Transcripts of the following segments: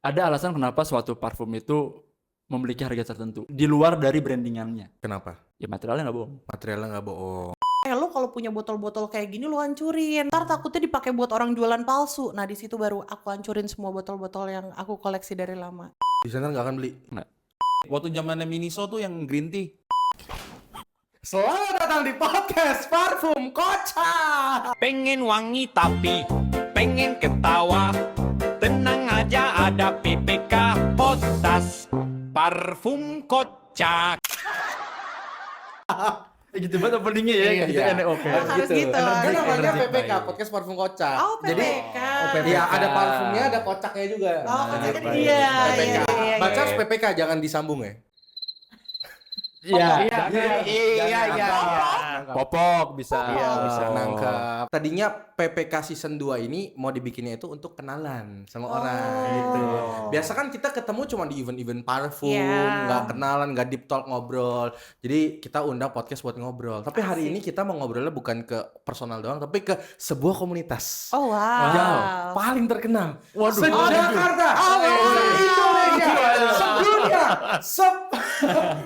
ada alasan kenapa suatu parfum itu memiliki harga tertentu di luar dari brandingannya. Kenapa? Ya materialnya nggak bohong. Materialnya nggak bohong. Lu kalau punya botol-botol kayak gini lu hancurin. Ntar takutnya dipakai buat orang jualan palsu. Nah di situ baru aku hancurin semua botol-botol yang aku koleksi dari lama. Di sana nggak akan beli. Waktu zamannya Miniso tuh yang green tea. Selamat datang di podcast Parfum Kocak. Pengen wangi tapi pengen ketawa. Tenang aja ada PPK Potas Parfum Kocak. Gitu banget openingnya ya. Iya, Gitu iya. enak, oke. Harus gitu. Kan namanya Energi PPK, baik. podcast Parfum Kocak. Oh Jadi PPK. iya ada parfumnya, ada kocaknya juga. Oh kocaknya baik. iya. PPK. Iya. Baca harus PPK, jangan disambung ya. Iya. Iya. Popok bisa. Popok. Iya, Bisa nangkep. Tadinya PPK season 2 ini mau dibikinnya itu untuk kenalan sama orang gitu. Biasa kan kita ketemu cuma di event-event parfum, Iya. nggak kenalan, nggak deep talk ngobrol. Jadi kita undang podcast buat ngobrol. Tapi hari Asik. ini kita mau ngobrolnya bukan ke personal doang, tapi ke sebuah komunitas. Oh yang wow. paling terkenal. Waduh. Se-Jakarta, se-Indonesia, sedunia,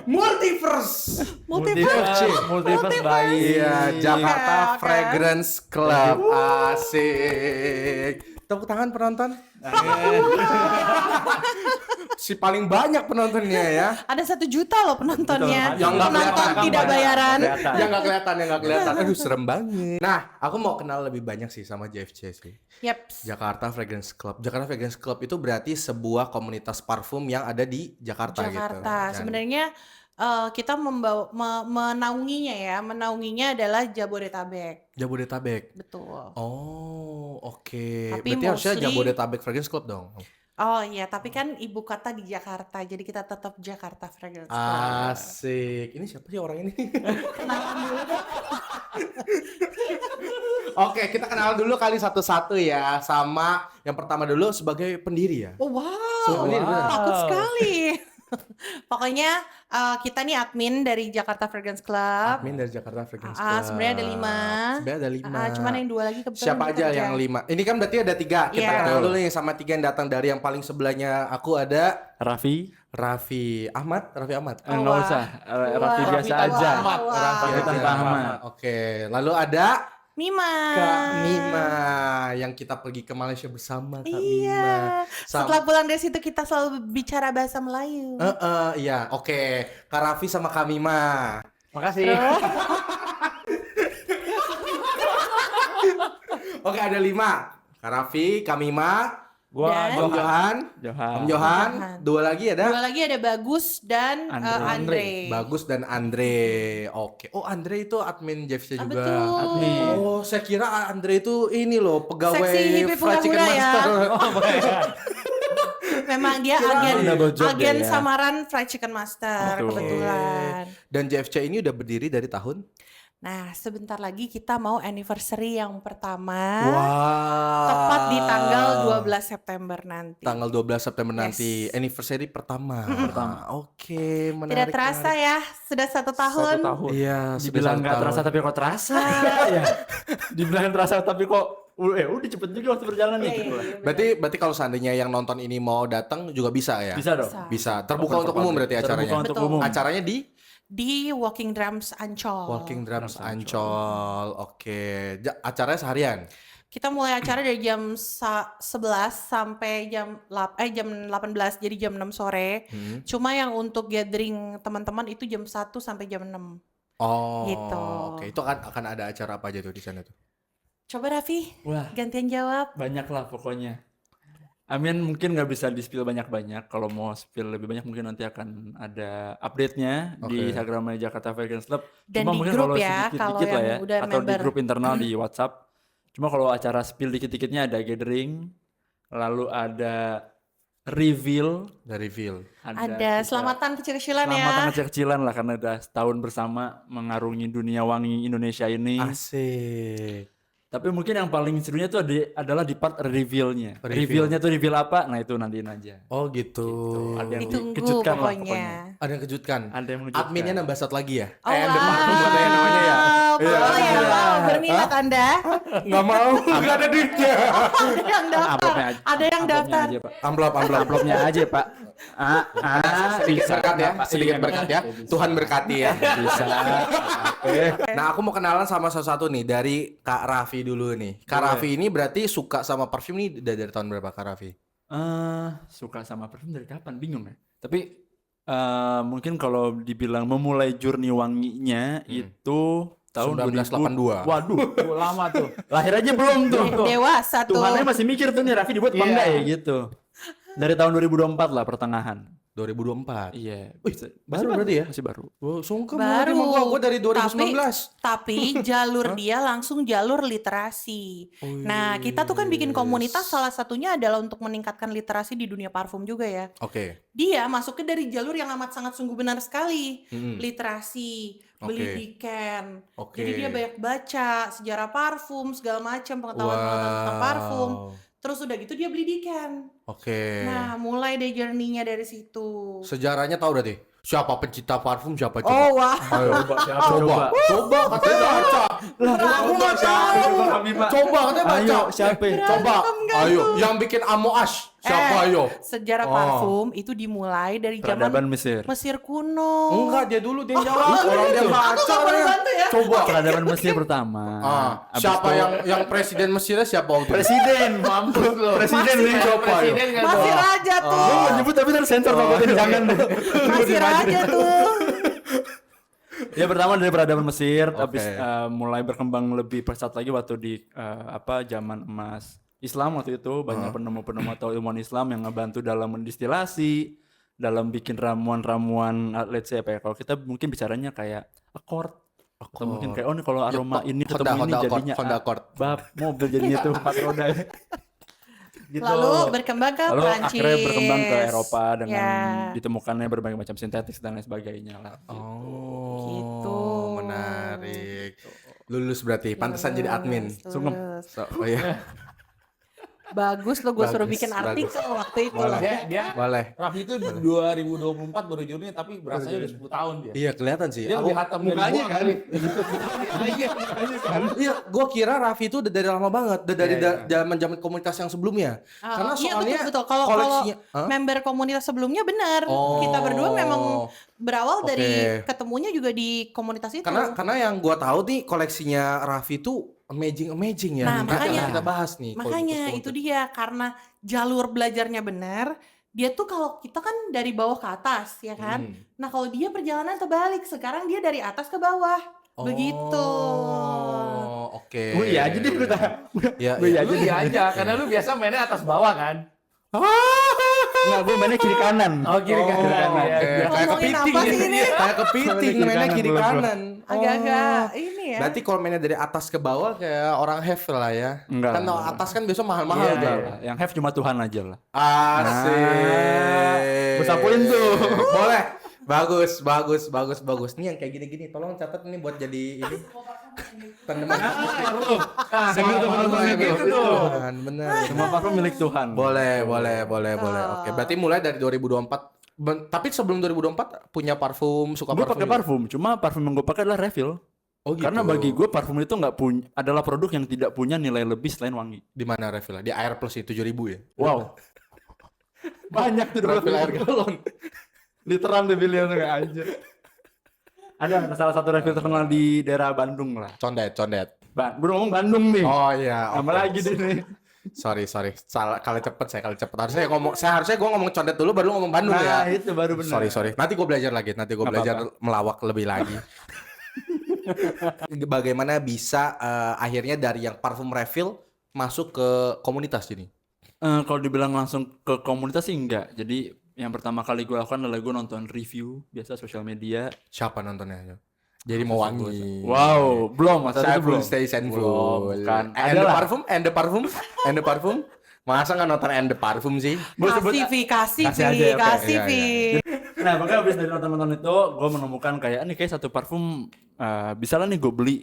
multiverse. Multiverse baik. Iya, Jakarta Oke. Fragrance Club. Asik. Tepuk tangan penonton. Si paling banyak penontonnya ya. Ada 1 juta loh penontonnya. Betul. Yang nggak Penonton kelihatan. tidak bayaran. Yang nggak kelihatan. Aduh, serem banget. Nah, aku mau kenal lebih banyak sih sama JFC sih. Yaps. Jakarta Fragrance Club. Jakarta Fragrance Club itu berarti sebuah komunitas parfum yang ada di Jakarta, gitu. Jakarta. Dan- Sebenarnya kita menaunginya ya. Menaunginya adalah Jabodetabek. Jabodetabek. Betul. Oh, oke. Tapi Berarti harusnya mostly- Jabodetabek Fragrance Club dong. Oh iya, tapi kan ibu kota di Jakarta. Jadi kita tetap Jakarta Fragrance Club. Asik. Ini siapa sih orang ini? Kenalan dulu deh. Oke, kita kenal dulu kali satu-satu ya. Sama yang pertama dulu sebagai pendiri ya. Oh, Sebagai pendiri, bener. takut sekali. Pokoknya kita nih admin dari Jakarta Fragrance Club. Admin dari Jakarta Fragrance Club. Sebenarnya ada 5. Sebenarnya ada 5. Cuman yang 2 lagi kebetulan Siapa aja bekerja. yang 5? Ini kan berarti ada 3. Kita Iya. kenal dulu nih sama 3 yang datang dari yang paling sebelahnya. Aku ada Raffi. Raffi Ahmad. Nggak wah. usah. Raffi Wah, biasa Raffi aja. Ahmad. Wah. Raffi tanpa Ahmad. Oke, lalu ada Mima. Kak Mima yang kita pergi ke Malaysia bersama Kak Mima. Iya. Setelah pulang dari situ kita selalu bicara bahasa Melayu. Iya, oke. Kak Raffi sama Kak Mima. Makasih. Oke, ada 5. Kak Raffi, Kak Mima, Gua Dan- Om Johan, Johan. Om Johan. Johan. 2 lagi ada 2 lagi ada Bagus dan Andre. Bagus dan Andre. Oke. Oh, Andre itu admin JFC juga. Betul. Admin. Oh, saya kira Andre itu ini loh, pegawai Seksi hippie Fried Chicken muda-muda ya. Master. Memang dia double job agen dia ya. samaran Fried Chicken Master Betul. kebetulan. Dan JFC ini udah berdiri dari tahun? Nah, sebentar lagi kita mau anniversary yang pertama. Wow. Tepat di tanggal 12 September nanti. Tanggal 12 September Yes. nanti, anniversary pertama. Oke, Tidak menarik. terasa menarik. ya, sudah 1 tahun. 1 tahun. Iya, sudah Dibilang 1 nggak tahun. terasa tapi kok terasa. Ya. Dibilang terasa tapi kok udah cepet juga waktu berjalan nih. Iya. Berarti kalau seandainya yang nonton ini mau datang juga bisa ya? Bisa dong. Bisa. Bisa. Terbuka untuk umum berarti Terbuka acaranya. untuk Betul. umum. Acaranya Di Walking Drums Ancol. Walking Drums Drums Ancol. Oke. Acaranya seharian. Kita mulai acara dari jam 11 sampai jam 18, jadi jam 6 sore. Cuma yang untuk gathering teman-teman itu jam 1 sampai jam 6. Oh. Gitu. Oke. Itu akan ada acara apa aja tuh di sana tuh? Coba Raffi, Wah, gantian jawab. banyak lah pokoknya. Amin mungkin nggak bisa di-spill banyak-banyak. Kalau mau spill lebih banyak mungkin nanti akan ada update-nya di Oke. Instagramnya Jakarta Fragrance Club. Dan Cuma di mungkin grup kalau ya, kalau sedikit-dikit lah yang ya, udah atau di member. grup internal di WhatsApp. Cuma kalau acara spill dikit-dikitnya ada gathering, lalu ada reveal, Dari Reveal. Ada selamatan kecil-kecilan ya. selamatan kecil-kecilan lah karena udah setahun bersama mengarungi dunia wangi Indonesia ini. Asik. Tapi mungkin yang paling serunya tuh adalah di part reveal-nya. Reveal. Reveal-nya tuh reveal apa? Nah itu nantiin aja. Oh gitu. Ada yang Ditunggu dikejutkan lah pokoknya. Ada yang kejutkan. Ada yang mengejutkan. Adminnya nambah 1 lagi ya? Oh, ada parfum ada yang namanya ya. wow. Oh ya, mau berminat Anda? Nggak mau, nggak ada duitnya. Ada yang daftar. Amplopnya aja. Ada yang Amplopnya daftar. aja, Pak. Amplop. Amplopnya aja, Pak. Sedikit Bisa. berkat ya, sedikit Iya, berkat ya. bisa. Tuhan berkati ya. Bisa. Nah, aku mau kenalan sama salah satu nih dari Kak Raffi dulu nih. Kak Raffi ini berarti suka sama parfum nih dari tahun berapa Kak Raffi? Suka sama parfum dari kapan? Bingung ya. Tapi mungkin kalau dibilang memulai journey wanginya itu tahun 1982. 2000. Waduh, lama tuh. Lahir aja belum tuh. Dewasa tuh. Tuhannya masih mikir tuh nih Raffi dibuat apa Iya. enggak ya gitu. Dari tahun 2024 lah pertengahan. 2024. Iya. baru berarti ya? Masih baru. Wow, songkem Baru. gua dari 2019. Tapi jalur dia langsung jalur literasi. Nah, kita tuh kan bikin komunitas, salah satunya adalah untuk meningkatkan literasi di dunia parfum juga ya. Oke. Dia masuknya dari jalur yang amat sangat sungguh benar sekali. Mm-mm. Literasi, beli Oke. diken. Oke. Jadi dia banyak baca sejarah parfum, segala macam pengetahuan-pengetahuan tentang parfum. Terus udah gitu dia beli diken. Oke. Nah, mulai deh journey-nya dari situ. Sejarahnya tahu berarti? Siapa pencipta parfum siapa coba? Oh, wah. Ayo. Coba katanya baca. Aku nggak tahu. Coba katanya baca. Ayo, siapa? Coba. Berantem nggak Ayo, tuh? yang bikin Amoash siapa ayo? Sejarah Oh. parfum itu dimulai dari Peradaban zaman Mesir. Mesir kuno. Enggak, dia dulu dia yang jawab. Orang dia baca. Aku nggak boleh dia. bantu ya. Coba. Peradaban Mesir pertama. Ah, Abis siapa itu- yang presiden Mesirnya siapa waktu itu? Presiden, mampus lo. Presiden nih Siapa ayo? Masih raja Lu tuh. mau nyebut tapi tersensor takutnya jangan deh. Masih raja tuh. Ya pertama dari peradaban Mesir, Oke. habis mulai berkembang lebih pesat lagi waktu di zaman emas Islam waktu itu banyak penemu-penemu atau ilmuwan Islam yang ngebantu dalam mendistilasi, dalam bikin ramuan-ramuan, let's say apa ya? Kalau kita mungkin bicaranya kayak accord. Atau mungkin kayak oh nih kalau aroma ini ketemu ini jadinya Honda Accord. bab mobil jadinya tuh 4 roda. Gitu. Lalu berkembang ke Lalu Prancis. akhirnya berkembang ke Eropa dengan Ya. ditemukannya berbagai macam sintetis dan lain sebagainya lah. Oh, Gitu. menarik. Lulus berarti, pantesan jadi admin. Sungkem. Lulus. Oh iya, Bagus lo gue suruh Bagus, bikin artikel waktu itu. Boleh. Dia boleh. Raffi itu 2024 baru journey tapi berasanya udah 10 tahun dia. Iya kelihatan sih. Dia Aku- lebih hatam dari mukanya gua kan. kali. Iya, gua kira Raffi itu udah dari lama banget, udah dari Iya, zaman-zaman komunitas yang sebelumnya. Karena Iya soalnya betul. Kalau koleksinya- Hah? member komunitas sebelumnya benar. Oh, Kita berdua memang berawal dari Oke. ketemunya juga di komunitas itu. karena yang gua tahu nih koleksinya Raffi itu amazing ya. Nah, Nanti makanya- akan kita bahas nih. Makanya komunitas-komunitas. itu dia, karena jalur belajarnya benar. Dia tuh kalau kita kan dari bawah ke atas ya kan. Nah kalau dia perjalanan terbalik, sekarang dia dari atas ke bawah. Begitu. Oh, oke. Gue iya aja deh gue Ya, Gue iya Lu iya aja karena lu biasa mainnya atas bawah kan. Enggak, gue mainnya kiri kanan. Oh kiri Oh, kanan. oke. Iya. Kayak Ngomongin kepiting apa sih ya. ini? Kayak kepiting Kiri mainnya kanan, kiri boleh, kanan. Agak-agak Oh. ini ya. Berarti kalau mainnya dari atas ke bawah kayak orang have lah ya. Enggak Kan lah. kalau atas kan biasa mahal-mahal Iya, tuh. yang have cuma Tuhan aja lah. Asik. Gue sapuin tuh. Boleh. Bagus. Nih yang kayak gini-gini tolong catat nih buat jadi ini. Tanaman. Semua parfum itu. Tuhan, benar. Semua parfum milik Tuhan. Boleh. Oke, berarti mulai dari 2024. Tapi sebelum 2024 punya parfum, suka Gue parfum. pakai juga? parfum, cuma parfum yang gue pakai adalah refill. Oh gitu. Karena bagi gue parfum itu nggak punya adalah produk yang tidak punya nilai lebih selain wangi. di mana refill? Di Air Plus itu 7.000 ya? Wow. Banyak tuh Refill air galon. Literan tuh pilihan nggak anjir. Ada salah satu refill terkenal di daerah Bandung lah. Condet. Gue ngomong Bandung nih. Oh iya. Sama oke. lagi deh nih. Sorry. Salah kali cepet. Harusnya gue ngomong condet dulu baru ngomong Bandung Nah, ya. itu baru benar. Sorry. Nanti gue belajar lagi. Nanti gue Nggak belajar melawak lebih lagi. Bagaimana bisa akhirnya dari yang parfum refill masuk ke komunitas ini? Kalau dibilang langsung ke komunitas sih enggak. Jadi yang pertama kali gue lakukan adalah gue nonton review biasa sosial media. Siapa nontonnya? Jadi mau wangi. Wow, belum masa itu belum. Stay Sandful. Belum, bukan. And Adalah. the parfum. Masa nggak nonton And the Parfum sih? Kasih Kasih aja, oke. kasih Iya, Vi. Nah, makanya habis dari nonton-nonton itu, gue menemukan kayak ini kayak satu parfum bisa lah nih gue beli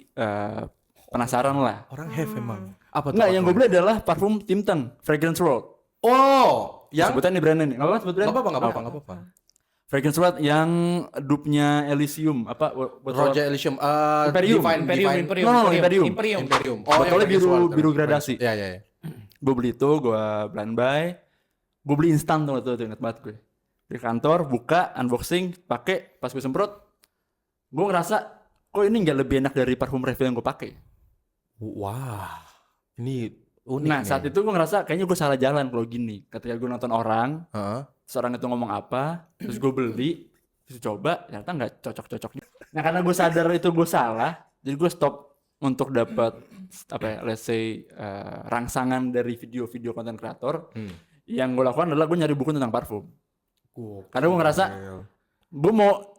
penasaran lah. Orang have emang. Apa tuh? Enggak, yang gue parfum? beli adalah parfum Tim Tan, Fragrance World. Oh, yang Sebutan nih brandnya nih. Nggak apa-apa sebut brand? nggak apa-apa. Fragrance What yang dupe-nya Elysium apa Roger Elysium, Imperium. Divine. No, Imperium. Imperium. Botolnya yang Fragrance biru What. gradasi. Iya. Gue beli itu, gue blind buy, gue beli instan tuh inget banget gue. Di kantor buka unboxing, pakai, pas gue semprot, gue ngerasa kok ini nggak lebih enak dari parfum refill yang gue pakai. Wah, ini unik Nah nih. saat itu gue ngerasa kayaknya gue salah jalan kalau gini. Ketika gue nonton orang, Heeh. terus orang itu ngomong apa, terus gue beli, terus coba, ternyata nggak cocok-cocok. Nah karena gue sadar itu gue salah, jadi gue stop untuk dapat apa ya, let's say rangsangan dari video-video konten kreator. Yang gue lakukan adalah gue nyari buku tentang parfum. Karena gue ngerasa gue mau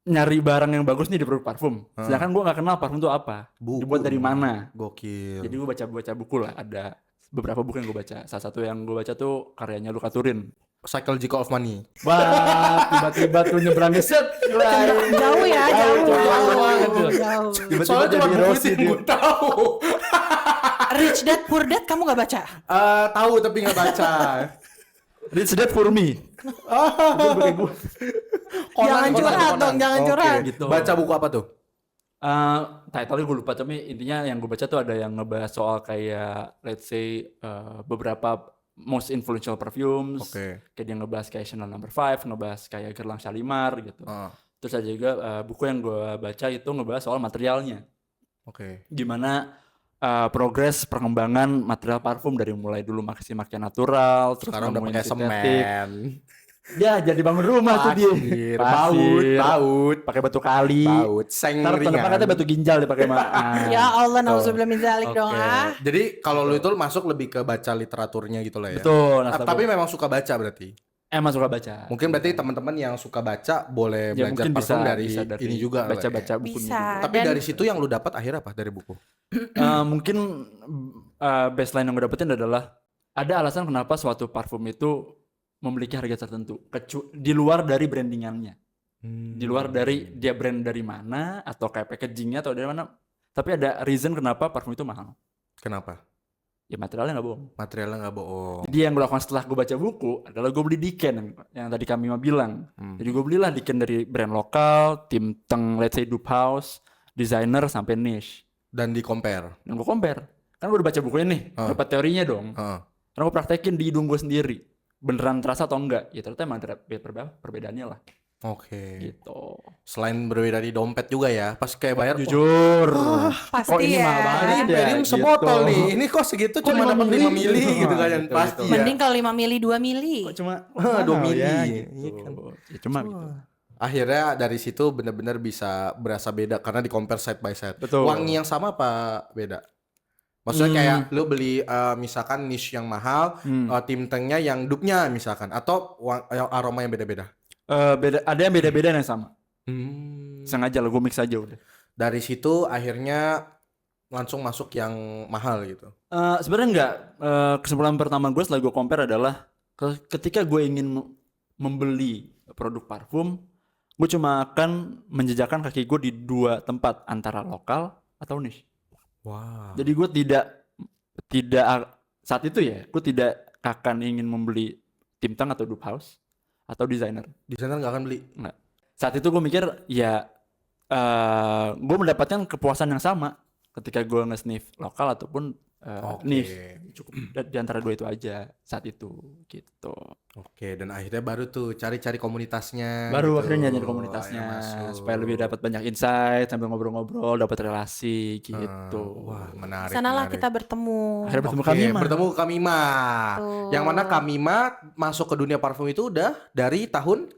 nyari barang yang bagus nih di produk parfum. Sedangkan gue nggak kenal parfum itu apa, Buku. dibuat dari mana. Gokil. Jadi gue baca buku lah. Ada beberapa buku yang gue baca. Salah satu yang gue baca tuh karyanya Luca Turin. Psychological of Money. Wah, tiba-tiba tuh nyebrang set. Jauh ya, jauh. Tiba-tiba Soalnya jadi cuma buku Rossi itu yang dia. gue tahu. Rich Dad Poor Dad kamu gak baca? Tahu tapi nggak baca. Rich Dad for Me. Itu buku gue. Jangan curhat dong, jangan Oke. curhat. Gitu. Baca buku apa tuh? Title-nya gue lupa, tapi intinya yang gue baca tuh ada yang ngebahas soal kayak let's say beberapa most influential perfumes. Oke. Kayak dia ngebahas kayak Chanel No. 5, ngebahas kayak Guerlain Shalimar gitu. Terus ada juga buku yang gue baca itu ngebahas soal materialnya. Oke. Gimana progres perkembangan material parfum dari mulai dulu masih makin natural, terus Sekarang udah nemuin pakai sintetik. semen. Ya jadi bangun rumah tuh dia. Baut. Pakai batu kali. Seng Ntar tahun depan ringan. katanya batu ginjal dipakai mah. Ya Allah, nauzubillah min dzalik dong ah. Jadi kalau lu itu masuk lebih ke baca literaturnya gitu lah ya. Betul. Nah, Tapi memang suka baca berarti. emang suka baca. Mungkin berarti teman-teman yang suka baca boleh Ya, belajar mungkin parfum dari bisa ini juga lah ya. baca-baca bukunya. Bisa. juga. Tapi Dan- dari situ yang lu dapat akhirnya apa dari buku? Mungkin baseline yang gue dapetin adalah ada alasan kenapa suatu parfum itu memiliki harga tertentu di luar dari brandingannya, di luar dari dia brand dari mana atau kayak packagingnya atau dari mana, tapi ada reason kenapa parfum itu mahal. Kenapa? Ya materialnya nggak bohong. Materialnya nggak bohong. Jadi yang gue lakukan setelah gue baca buku adalah gue beli Diken yang tadi kami mau bilang. Jadi gue belilah Diken dari brand lokal, tim teng, let's say Dupe House, designer sampai niche. Dan di compare. Dan gue compare. Kan gue udah baca bukunya nih, dapat teorinya dong. Karena gue praktekin di hidung gue sendiri. Beneran terasa atau enggak? Ya ternyata emang ada perbedaannya lah. Oke. Gitu. Selain berbeda di dompet juga ya. Pas kayak bayar. Jujur. Pasti Kok ini ya. mahal banget Ini ya? Imperium sebotol Gitu. nih. Ini kok segitu Kok cuma 5 dapat 5 mili? mili gitu kan. Gitu, Pasti gitu. ya. Mending kalau 5 mili 2 mili. Kok cuma 2 mili. ya, Iya gitu. kan. Ya, cuma gitu. Akhirnya dari situ benar-benar bisa berasa beda karena di compare side by side. Betul. Wangi yang sama apa beda? Maksudnya kayak lu beli misalkan niche yang mahal, tim tengnya yang dupe-nya misalkan atau yang aroma yang beda-beda. Beda, ada yang beda-beda yang sama. Sengaja lah gue mix aja udah. Dari situ akhirnya langsung masuk yang mahal gitu. Sebenarnya enggak. Kesimpulan pertama gue setelah gue compare adalah ketika gue ingin membeli produk parfum, gue cuma akan menjejakkan kaki gue di dua tempat, antara lokal atau niche. Wah. Jadi gue tidak saat itu ya, gue tidak akan ingin membeli tim tang atau Dupe House atau designer. Desainer nggak akan beli. Nggak. Saat itu gue mikir ya gue mendapatkan kepuasan yang sama ketika gue nge-sniff lokal ataupun niche. Cukup di antara dua itu aja saat itu gitu. Oke, dan akhirnya baru tuh cari-cari komunitasnya. Baru gitu. akhirnya nyari komunitasnya Akhirnya masuk. supaya lebih dapat banyak insight sambil ngobrol-ngobrol, dapat relasi gitu. Wah, menarik. Sanalah menarik. kita bertemu. Akhirnya bertemu Oke, kami mah. bertemu Kamima. Tuh. Yang mana Kamima masuk ke dunia parfum itu udah dari tahun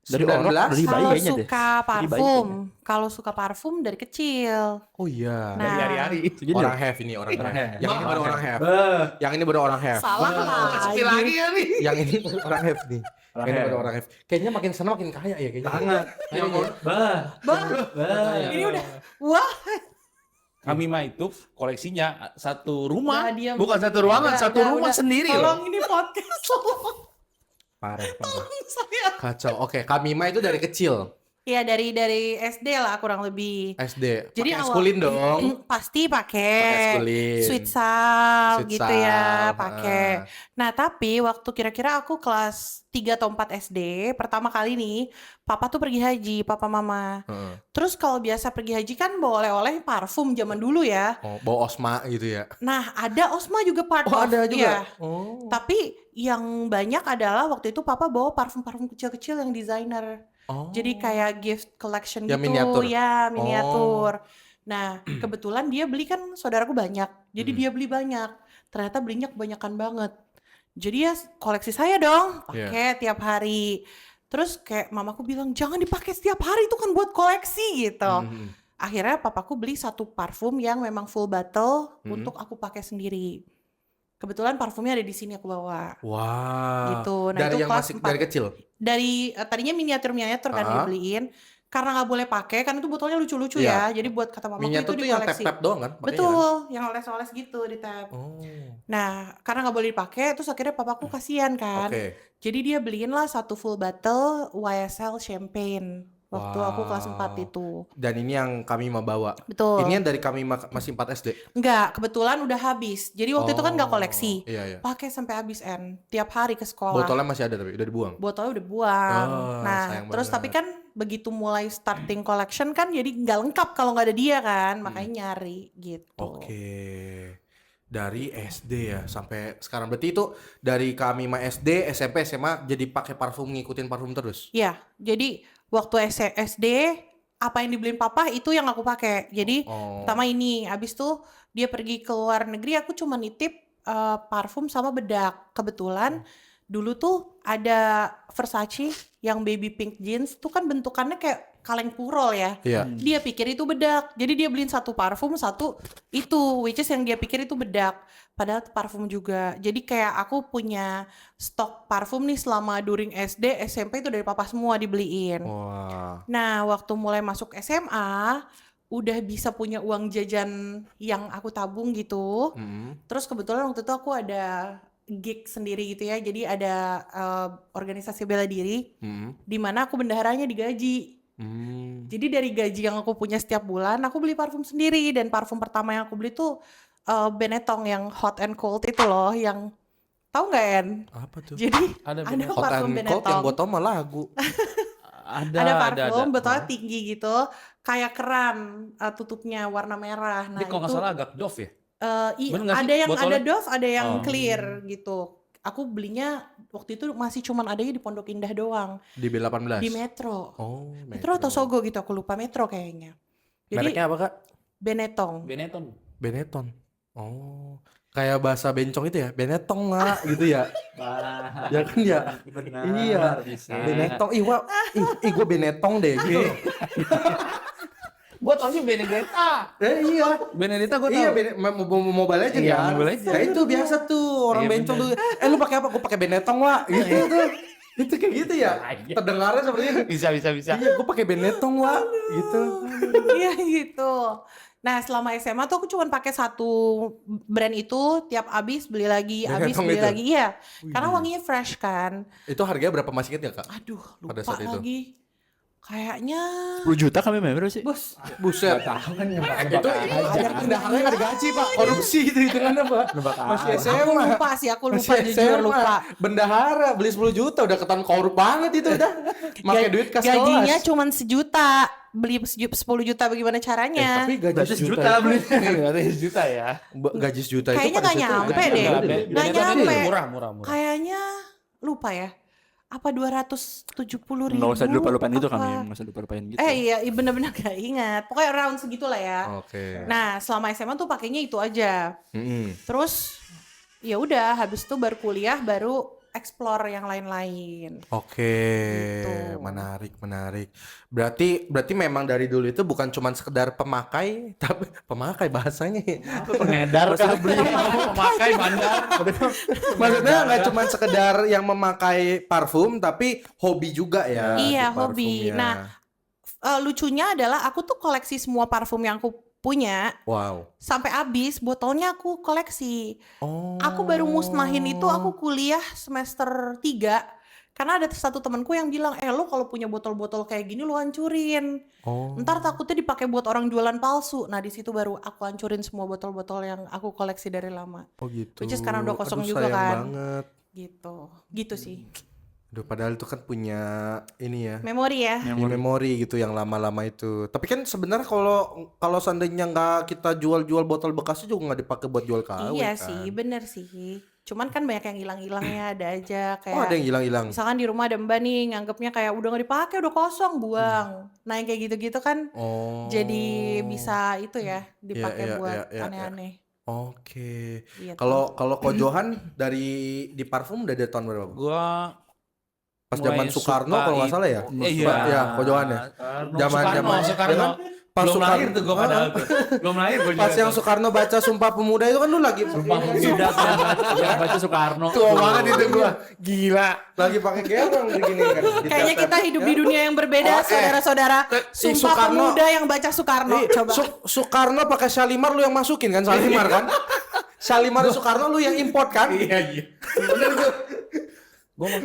Dari 19? orang, dari bayi Kalau kayaknya deh. suka Dari bayi parfum, kalau suka parfum dari kecil. Oh iya. Nah, hari-hari. Segini Orang loh. have ini orang Orang have. have. Yang ini baru orang have. Bah. Yang ini baru orang have. salah lagi. ya nih. Yang ini orang have nih. Orang Yang ini have. baru orang have. Kayaknya makin sana makin kaya ya kayaknya. Sangat. Ini udah, wah. Kami mah itu koleksinya satu rumah. Udah, diam. Bukan satu ruangan, Udah, satu udah, rumah udah. sendiri Tolong loh. ini podcast. Parah. Saya. Kacau. Oke, Kamima itu dari kecil. Ya dari SD lah kurang lebih. SD. Jadi Pakai awal eskulin dong. pasti Pakai pakai eskulin. sweet salve Sweet gitu ya, salve, pakai. Nah, tapi waktu kira-kira aku kelas 3 atau 4 SD, pertama kali nih, papa tuh pergi haji, papa mama. Heeh. Terus kalau biasa pergi haji kan bawa oleh-oleh parfum zaman dulu ya. Oh, bawa osma gitu ya. Nah, ada Osma juga part Oh, of, ada juga. iya. Oh. Tapi yang banyak adalah waktu itu papa bawa parfum-parfum kecil-kecil yang desainer. Oh. Jadi kayak gift collection Yang gitu, miniatur? ya miniatur. Nah, kebetulan dia beli kan saudaraku banyak, jadi dia beli banyak. Ternyata belinya kebanyakan banget. Jadi ya koleksi saya dong, pakai tiap hari. Terus kayak mamaku bilang jangan dipakai setiap hari, itu kan buat koleksi gitu. Akhirnya papaku beli satu parfum yang memang full bottle untuk aku pakai sendiri. Kebetulan parfumnya ada di sini aku bawa. Wah. Gitu. Nah, dari itu yang kelas masih 4. dari kecil. Dari tadinya miniatur kan dibeliin. Karena nggak boleh pakai kan itu botolnya lucu-lucu Iya. ya. Jadi buat kata mamaku Miniatur itu tuh yang dikoleksi. tap-tap doang kan? Pakainya Betul, yang oles-oles gitu di tap. kan? Oh. Nah, karena nggak boleh dipakai, terus akhirnya papaku kasihan kan. Oke. Jadi dia beliin lah satu full bottle YSL champagne waktu aku kelas 4 itu. Dan ini yang kami mau bawa. Betul. Ini yang dari kami masih 4 SD. Enggak, kebetulan udah habis. Jadi waktu itu kan nggak koleksi. Iya. Pakai sampai habis tiap hari ke sekolah. Botolnya masih ada tapi udah dibuang. Botolnya udah buang. Oh, Nah, sayang terus banget. tapi kan begitu mulai starting collection kan jadi nggak lengkap kalau nggak ada dia kan, makanya nyari gitu. Oke. Dari SD ya sampai sekarang. Berarti itu dari kami mah SD, SMP, SMA jadi pakai parfum, ngikutin parfum terus. Iya, jadi waktu SD apa yang dibeliin papa itu yang aku pakai. Jadi pertama ini, abis tuh dia pergi ke luar negeri, aku cuma nitip parfum sama bedak. Kebetulan dulu tuh ada Versace yang baby pink jeans tuh kan bentukannya kayak kaleng purol ya. Iya. Dia pikir itu bedak. Jadi dia beliin satu parfum, satu itu, which is yang dia pikir itu bedak. Padahal itu parfum juga. Jadi kayak aku punya stok parfum nih selama during SD, SMP itu dari papa semua dibeliin. Wah. Nah, waktu mulai masuk SMA, udah bisa punya uang jajan yang aku tabung gitu. Terus kebetulan waktu itu aku ada gig sendiri gitu ya. Jadi ada organisasi bela diri, di mana aku bendaharanya digaji. Jadi dari gaji yang aku punya setiap bulan, aku beli parfum sendiri. Dan parfum pertama yang aku beli tuh Benetton yang hot and cold itu loh, yang tahu nggak En? Apa tuh? Jadi Ada ada Hot parfum and Cold yang Benetton. botol mah lagu. Ada parfum botolnya tinggi gitu, kayak keran, tutupnya warna merah. Nah Ini kalau nggak itu salah agak Dove ya? Bener nggak sih ada yang botolnya? ada Dove, ada yang Oh. clear gitu. Aku belinya waktu itu masih cuman adanya di Pondok Indah doang, Di B18. di Metro. Oh, Metro atau Sogo gitu, aku lupa, Metro kayaknya. Jadi Mereknya apa, Kak? Benetton. Benetton. Benetton. Oh. Kayak bahasa bencong itu ya, Benetton lah gitu ya. Ya kan ya. Benar, Iya. bisa. Benetton. Ih, gue Benetton deh gitu. Gue taunya Benedetta. Iya. Benedetta gue tau. Iya, Mobile Legends Iya, kan. Mobile Legends. Ya itu biasa tuh orang Iya, bencong tuh. bener. Lu pakai apa? Gue pakai Benetton lah. Gitu tuh. Itu kayak gitu ya. Terdengarnya seperti itu. Bisa. Iya, gue pakai Benetton lah. Gitu. Iya gitu. Nah selama SMA tuh aku cuma pakai satu brand itu, tiap habis beli lagi, habis Benetton beli itu? lagi. Iya, karena wanginya fresh kan. Itu harganya berapa, masih inget gak, Kak? Aduh Pada lupa saat itu? lagi. Kayaknya 10 juta kami member sih. bos. Buset. Itu ada bendaharanya nggak digaji, Pak. Korupsi itu hitungannya, Pak. Masih Aku SMA. lupa sih, aku lupa Masih jujur SMA. lupa. Bendahara beli 10 juta udah ketan korup banget itu udah. Pakai duit kas Gajinya kelas. cuma 1 juta. Beli 10 juta bagaimana caranya? Tapi gaji Berarti sejuta sejuta beli. Berarti sejuta ya. Gaji sejuta itu Kayaknya pada nggak saat itu nyampe gaji deh. gede. Nggak Benetton nyampe. itu murah. Kayaknya lupa ya. Apa 270.000? Nggak usah lupa-lupain itu apa? kami, nggak usah lupa-lupain gitu. Iya bener-bener gak ingat. Pokoknya around segitulah ya. Oke. Nah selama SMA tuh pakainya itu aja. Terus ya udah habis itu baru kuliah, baru explore yang lain-lain. Oke, Gitu. menarik. Berarti memang dari dulu itu bukan cuma sekedar pemakai, tapi pemakai bahasanya. Pengedar kan beli. Pemakai bandar. Maksudnya nggak cuma sekedar yang memakai parfum, tapi hobi juga ya. Iya, di hobi. parfumnya. Nah, lucunya adalah aku tuh koleksi semua parfum yang aku punya Wow. sampai habis, botolnya aku koleksi. Oh. Aku baru musnahin itu aku kuliah semester 3 Karena ada satu temanku yang bilang, lo kalau punya botol-botol kayak gini lo hancurin. Oh. Ntar takutnya dipakai buat orang jualan palsu. Nah di situ baru aku hancurin semua botol-botol yang aku koleksi dari lama. Oh gitu. Which is sekarang udah kosong Aduh, juga sayang kan. banget. Gitu sih. Aduh, padahal itu kan punya ini ya. Memori ya. Memori gitu yang lama-lama itu. Tapi kan sebenarnya kalau seandainya nggak kita jual-jual botol bekasnya juga nggak dipakai buat jual KW Iya kan. sih, bener sih. Cuman kan banyak yang hilang-hilangnya, ada aja kayak. Oh, ada yang hilang-hilang. Misalkan di rumah ada Mbak nih nganggapnya kayak udah gak dipakai, udah kosong, buang. Nah yang kayak gitu-gitu kan Oh. jadi bisa itu ya dipakai Iya, buat iya. aneh-aneh. Oke. Gitu. Kalau Ko Johan di parfum udah dari tahun berapa? Gua Pas mulai zaman Soekarno suka kalau nggak salah ya? Iya. Ya, Ko Johan ya. Zaman-zaman Soekarno. ya kan? Pas Belum Soekarno. lahir tuh gua padahal tuh. Belum lahir gua Pas juga yang tuh. Soekarno baca Sumpah Pemuda itu kan lu lagi Tidak yang baca Soekarno. tua banget itu gua. Gila. Lagi pakai gerong begini kan. Kayaknya kita hidup di dunia yang berbeda, saudara-saudara. si Sumpah Soekarno- Pemuda yang baca Soekarno. Coba. Soekarno pakai Shalimar lu yang masukin kan Shalimar kan? Shalimar Soekarno lu yang import kan? Iya. Bener gua.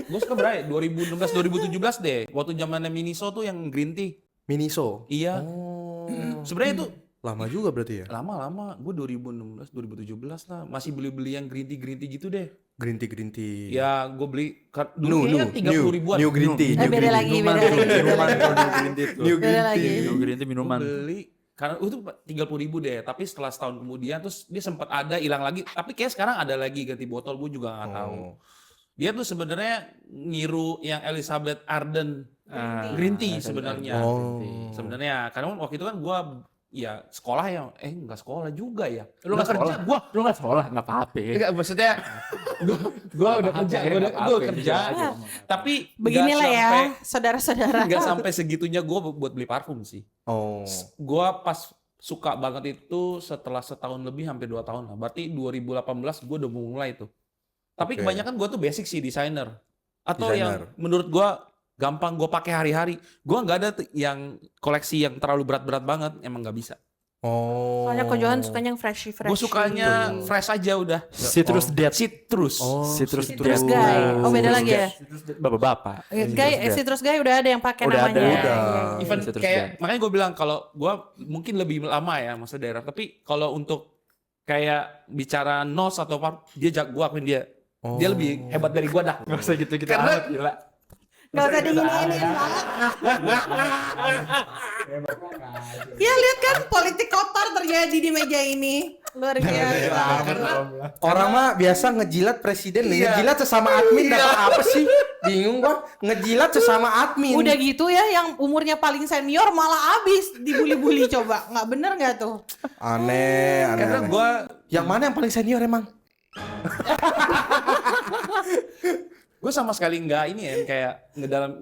Gua suka berapa? 2016 2017 deh. Waktu zamannya Miniso tuh yang green tea. Miniso. Iya. Oh. Sebenarnya itu Lama juga berarti ya? lama-lama. Gue 2016 2017 lah. Masih beli-beli yang green tea gitu deh. Green tea. Ya gue beli dulu kayaknya 30 ribuan. New green tea. Beda green lagi, tea. beda lagi. Minuman kalau New Green Tea tuh. New green Beda lagi. tea. New Green Tea minuman. Gua beli karena itu 30 ribu deh, tapi setelah setahun kemudian terus dia sempat ada hilang lagi, tapi kayak sekarang ada lagi ganti botol, gue juga nggak tahu. Oh. Dia tuh sebenarnya ngiru yang Elizabeth Arden green tea sebenarnya. Oh. Sebenarnya karena waktu itu kan gue ya sekolah ya, nggak sekolah juga ya. Lu nggak kerja? Lu nggak sekolah nggak apa-apa. Enggak, maksudnya gue udah kerja, gue kerja. Tapi Beginilah nggak ya, sampai- saudara-saudara. nggak sampai segitunya gue buat beli parfum sih. Oh. Gua pas suka banget itu setelah setahun lebih hampir 2 tahun lah. Berarti 2018 gue udah mulai tuh. Tapi Oke. kebanyakan gue tuh basic sih desainer. Atau Designer. yang menurut gue gampang gue pakai hari-hari. Gue nggak ada yang koleksi yang terlalu berat-berat banget. Emang nggak bisa. Oh. Soalnya Ko Johan sukanya yang freshy. Gue sukanya fresh aja udah. Citrus Dead. Citrus. Oh, Citrus Citrus Guy. Oh beda lagi ya? Bapak-bapak. Citrus Guy udah ada yang pakai Udah namanya. ada. Iya, Udah. iya. Even Citrus kayak Guy. makanya gue bilang kalau gue mungkin lebih lama ya masa daerah. Tapi kalau untuk kayak bicara nos atau apa, gue akuin dia. Oh. Dia lebih hebat dari gue dah. Gak usah gitu-gitu Karena- amat, gila. Gak usah diginiin. Ya lihat kan politik kotor terjadi di meja ini. Luar biasa. Orang mah biasa ngejilat presiden, ngejilat sesama admin dapat apa sih? Bingung gua. Ngejilat sesama admin. Udah gitu ya yang umurnya paling senior malah abis dibully-bully coba. Nggak bener nggak tuh? Aneh. Karena gue Yang mana yang paling senior emang? sama sekali nggak ini ya kayak ngedalam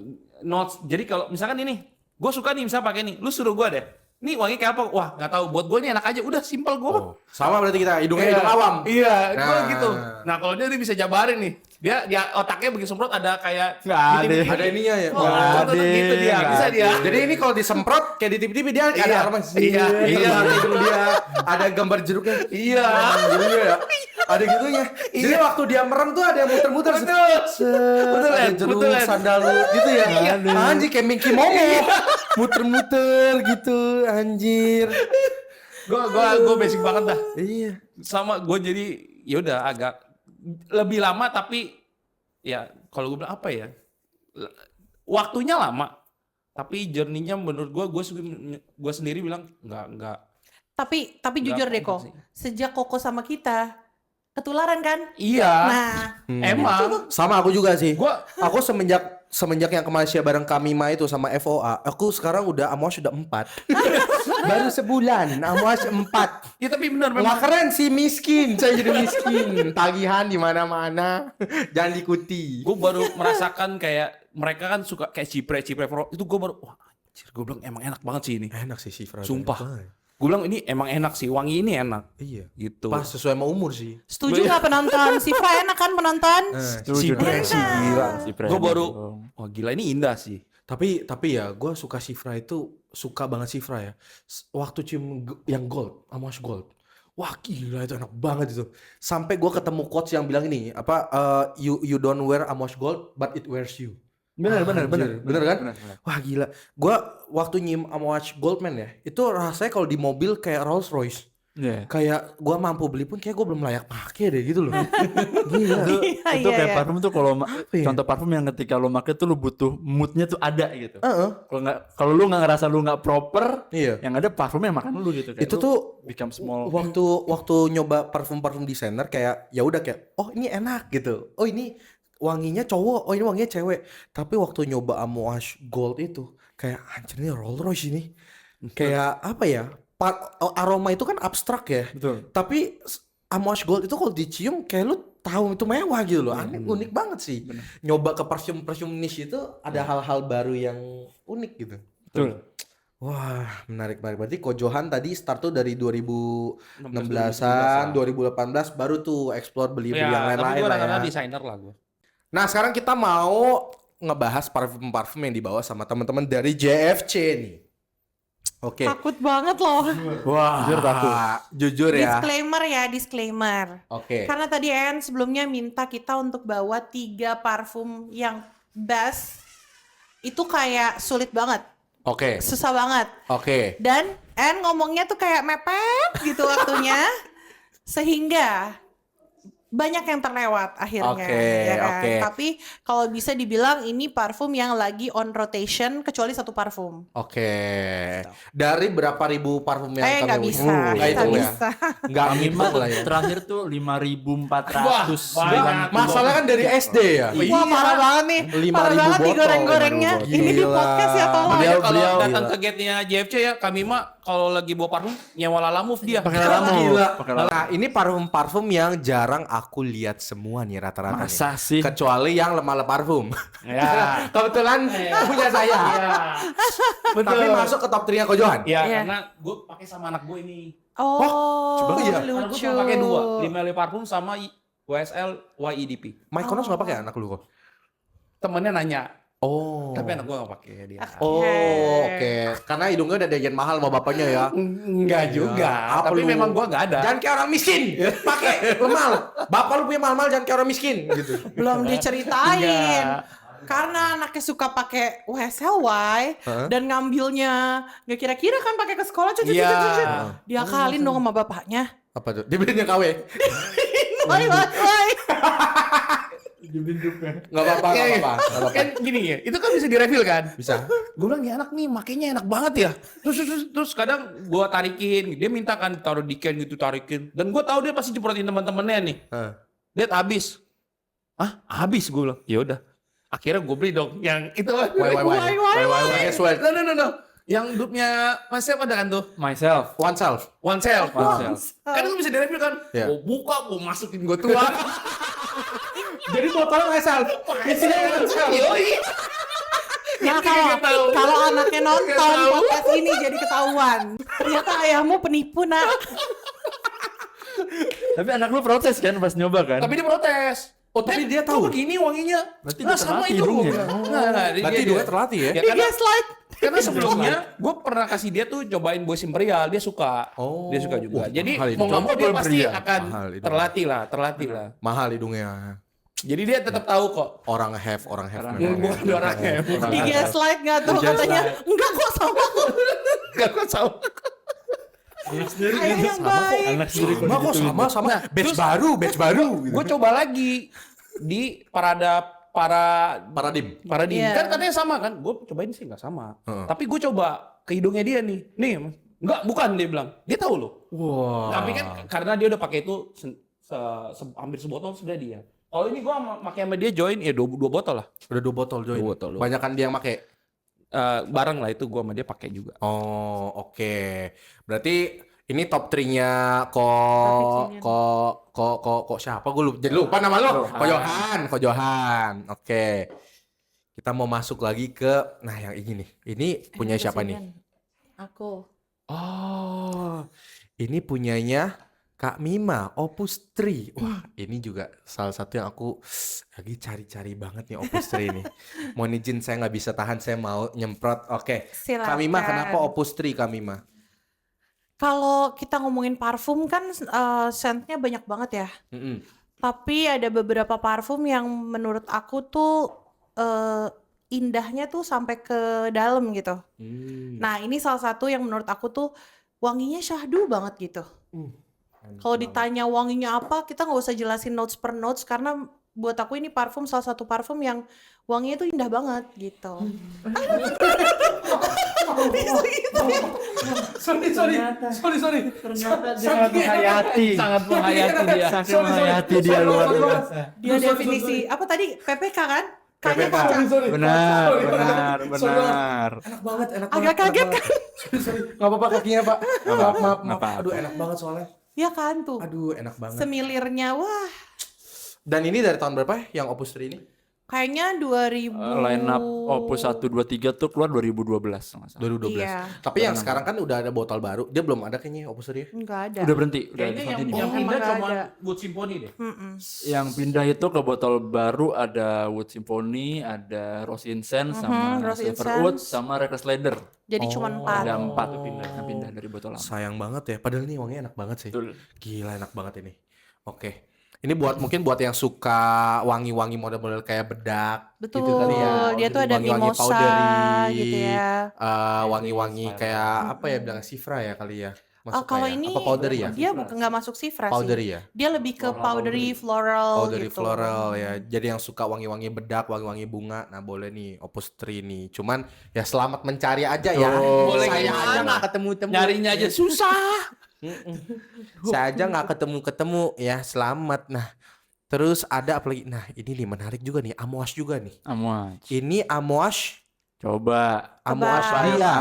notes. Jadi kalau misalkan ini, gue suka nih misalnya pakai nih, lu suruh gue deh. Nih wangi kayak apa? Wah nggak tahu. Buat gue ini enak aja. Udah simpel gue. Oh, sama berarti kita hidungnya hidung awam. Iya, gue Nah. gitu. Nah kalau dia bisa jabarin nih, dia otaknya begitu semprot ada kayak Nggak ada. titik-titik. Ada ininya ya. Oh, Nggak gitu dia, ada. bisa dia. Jadi ini kalau disemprot kayak di TV dia ada Iya. aroma Iya, iya. hidung dia, ada gambar jeruknya. Iya. Gitu ya. Ada gitunya. Jadi waktu dia merem tuh ada yang muter-muter. Betul. Betul, Ada Ed. jeruk, Betul, Ed. sandal gitu ya. Anjir kayak Minky Momo. Muter-muter gitu, anjir. Gue basic banget dah. Iya. Sama gue jadi ya udah agak lebih lama tapi ya kalau gue bilang apa ya, waktunya lama tapi journey-nya menurut gue sendiri bilang nggak Tapi jujur deh kok, sih. sejak Koko sama kita ketularan kan? Iya. Nah, Emang Sama aku juga sih. Gua- Aku semenjak yang ke Malaysia bareng Kamima itu sama FOA, aku sekarang udah Amos sudah 4. Baru sebulan Amos 4. ya tapi benar Nggak memang keren sih, miskin. Saya jadi miskin. Tagihan di mana-mana. Jangan diikuti. gue baru merasakan kayak mereka kan suka kayak cipre itu gue baru wah anjir gue bilang emang enak banget sih ini. Enak sih Sifra. Sumpah. Gue bilang ini emang enak sih, wangi ini enak Iya. gitu. Pas sesuai sama umur sih. setuju nggak penonton? Sifra enak kan penonton? Cipre sih gila. Cipre Gue enak baru dong. wah gila ini indah sih. Tapi ya gue suka Sifra itu, suka banget Sifra ya. Waktu cium yang gold, Amos gold. Wah gila itu enak banget itu. Sampai gue ketemu quotes yang bilang ini you don't wear Amos Gold but it wears you. Bener Bener kan? bener. Wah gila. Gue waktu nyium Amos Goldman ya, itu rasanya kalau di mobil kayak Rolls Royce. Iya. Kayak gue mampu beli pun kayak gue belum layak pakai deh gitu loh. Gila. Itu kayak parfum tuh kalau ya? contoh parfum yang ketika lo pakai tuh lo butuh moodnya tuh ada gitu. Heeh. Kalau lu nggak ngerasa lu nggak proper, Iya. yang ada parfumnya makan lu gitu. Kayak Itu lu tuh become small. waktu nyoba parfum desainer kayak ya udah kayak oh ini enak gitu. Oh ini wanginya cowok, oh ini wanginya cewek. Tapi waktu nyoba Amouage Gold itu kayak anjir ini Rolls Royce ini. Kayak apa ya? Aroma itu kan abstrak ya. Betul. Tapi Amouage Gold itu kalau dicium kayak lu tahu itu mewah gitu loh. Aneh, unik banget sih. Nyoba ke perfume niche itu ada hal-hal baru yang unik gitu. Betul. Wah, menarik. Berarti Kojohan tadi start tuh dari 2016-an, 2018 baru tuh explore beli-beli yang Ya, tapi lain-lain gue lah rata-rata ya. desainer lah gue. Nah, sekarang kita mau ngebahas parfum-parfum yang dibawa sama teman-teman dari JFC nih. Oke. Takut banget loh. Wah, jujur ya. Disclaimer. Oke. Karena tadi En sebelumnya minta kita untuk bawa 3 parfum yang best. Itu kayak sulit banget, Oke. susah banget. Oke. Dan En ngomongnya tuh kayak mepet gitu waktunya. Sehingga banyak yang terlewat akhirnya. Oke, ya kan? oke. Tapi kalau bisa dibilang ini parfum yang lagi on rotation kecuali 1 parfum. Oke. Dari berapa ribu parfum yang Nggak kami bisa, nggak nggak hitung ya. bisa. Nggak Kami hitung lah ya. terakhir tuh 5.400. banyak. Masalahnya kan dari SD ya. Wah parah banget nih, 5.000 parah banget nih botol, goreng-gorengnya. 5.000 Ini di botol. podcast ya tolong. Makanya kalau Beliau- datang gila. ke gate-nya JFC ya, kami mah kalau lagi bawa parfum nyewa Lalamove dia. Pakai Lalamove. Gila. Pakai Lalamove. Nah, ini parfum-parfum yang jarang aku lihat semua nih rata-rata Masa nih. sih? Kecuali yang lemah parfum. Ya. Kebetulan punya saya. Tapi masuk ke top 3-nya Kojohan. Ya, Iya. karena gue pakai sama anak gue ini. Oh, coba iya. Karena gue lucu. cuma pakai 2, Limeli parfum sama YSL YEDP. Mike Connors nggak pakai anak lu kok? Temennya nanya, Oh. tapi anak gue gak pakai dia. Oh, oke. Karena hidungnya udah jajan mahal sama bapaknya ya. Enggak juga, Apa tapi lu? memang gue gak ada. Jangan kayak orang miskin. Pakai lemah. Bapak lu punya mahal-mahal jangan kayak orang miskin gitu. Belum diceritain. Enggak. Karena anaknya suka pakai WSLY dan ngambilnya nggak kira-kira kan pakai ke sekolah cucu Iya. diakalin dong sama bapaknya. Apa tuh? Dibelinya KW. Woi. Enggak apa-apa, enggak apa-apa. Nggak apa-apa. Kan gini ya, itu kan bisa direfill kan? Bisa. Gue bilang ya anak nih makainya enak banget ya. Terus kadang gue tarikin, dia minta kan taruh di can gitu tarikin. Dan gue tahu dia pasti jeprotin teman-temannya nih. Lihat habis. Ah habis gue bilang. Ya udah. Akhirnya gue beli dong yang itu. Why. Guess what? No. Yang dupnya Mas siapa ada kan tuh? Myself. Oneself. One Self. Kan itu bisa direfill kan? Iya. Gue buka, gue masukin gue tuang. Jadi botolnya Oneself. Isinya Oneself. Yoi. Nah Nggak tahu. kalau anaknya nonton Nggak tahu. podcast ini jadi ketahuan. Ternyata ayahmu penipu nak. Tapi anak lu protes kan pas nyoba kan? Tapi dia protes. Oh, tapi dia Kok tahu. begini wanginya? Berarti Nah, dia sama terlatih itu. hidungnya. Nah, Berarti hidungnya terlatih ya? Ya, Ini karena, dia slide. karena sebelumnya gue pernah kasih dia tuh cobain Boys Imperial, dia suka. Oh. Dia suka juga. Wah, Jadi mahal mau itu. nggak mau dia Boys pasti Imperial. akan Mahal itu. terlatih lah. Mahal hidungnya. Jadi dia tetap tahu kok. Orang have. Bukan memang. orangnya. Di gaslight nggak tuh katanya enggak kok sama kok. Gak kok tahu. Ayah yang baik. Anak sendiri Sama kok sama. Nah, Batch terus- baru. Gitu. Gue coba lagi di Paradim. Paradim. Iya. Kan katanya sama kan? Gue cobain sih nggak sama. Heeh. Tapi gue coba ke hidungnya dia nih. Nih, enggak bukan dia bilang. Dia tahu loh. Wah. Tapi kan karena dia udah pakai itu hampir sebotol sudah dia. Kalau ini gue pakai sama dia join ya 2 botol lah. Udah 2 botol Joy. 2 botol. Banyakan dia yang make. Bareng lah itu gue sama dia pakai juga. Oh, oke. Berarti ini top 3-nya kok siapa? Gue lupa. Jadi lupa nama lu. Kojohan. Oke. Kita mau masuk lagi ke yang ini nih. Ini punya siapa nih? Aku. Oh. Ini punyanya Kak Mima, Opus 3. Wah, ini juga salah satu yang aku lagi cari-cari banget nih Opus 3 ini. Mohon izin saya nggak bisa tahan, saya mau nyemprot. Oke. Silakan. Kak Mima, kenapa Opus 3 Kak Mima? Kalau kita ngomongin parfum kan scentnya banyak banget ya. Mm-mm. Tapi ada beberapa parfum yang menurut aku tuh indahnya tuh sampai ke dalam gitu. Nah, ini salah satu yang menurut aku tuh wanginya syahdu banget gitu. Kalau ditanya wanginya apa, kita nggak usah jelasin notes per notes karena buat aku ini parfum salah satu parfum yang wanginya tuh indah banget gitu. Sorry. Ternyata sangat menghayati. Sangat menghayati dia. Sangat menghayati dia luar biasa. Dia definisi apa tadi PPK kan? Kayaknya PPK. kocak. Benar. Enak banget. Agak kaget kan? Sorry. Nggak apa-apa kakinya, Pak. Maaf. apa-apa. Aduh, enak banget soalnya. Ya kan tuh. Aduh, enak banget. Semilirnya wah. Dan ini dari tahun berapa ya yang Opus 3 ini? Kayaknya 2000 Line up Opus 1, 2, 3 tuh keluar 2012 kalau nggak salah. 2012. Iya. Tapi yang sekarang kan udah ada botol baru. Dia belum ada kayaknya Opus 3. Enggak ada. Udah berhenti. Udah Kayaknya yang discontinue. Oh, pindah emang cuma ada. Wood Symphony deh. Mm-mm. Yang pindah itu ke botol baru ada Wood Symphony, ada Rose Incense, sama Rose Silverwood, Incense. sama Reckless Leather. Jadi cuma 4. Ada 4 yang pindah dari botol lama. Sayang banget ya. Padahal ini wanginya enak banget sih. Betul. Gila enak banget ini. Oke. Ini mungkin buat yang suka wangi-wangi model-model kayak bedak Betul. gitu kali ya. Dia tuh ada Wangi-wangi mimosa powdery, gitu ya. wangi-wangi kayak apa ya bilang Sifra ya kali ya. Masuk Kalau kayak ini apa powdery ya? dia nggak masuk Sifra Powdery sih. ya. Dia lebih ke powdery floral Powdery gitu. floral ya. Jadi yang suka wangi-wangi bedak, wangi-wangi bunga, nah boleh nih Opus 3 nih. Cuman ya selamat mencari aja ya. Boleh Saya gimana? aja nggak ketemu-temu. Nyarinya aja susah. Saya aja nggak ketemu-ketemu ya. Selamat. Nah, terus ada apa lagi? Nah, ini nih menarik juga nih. Amouage juga nih. Amouage. Ini Amouage. Coba. Amouage Tebak. dia.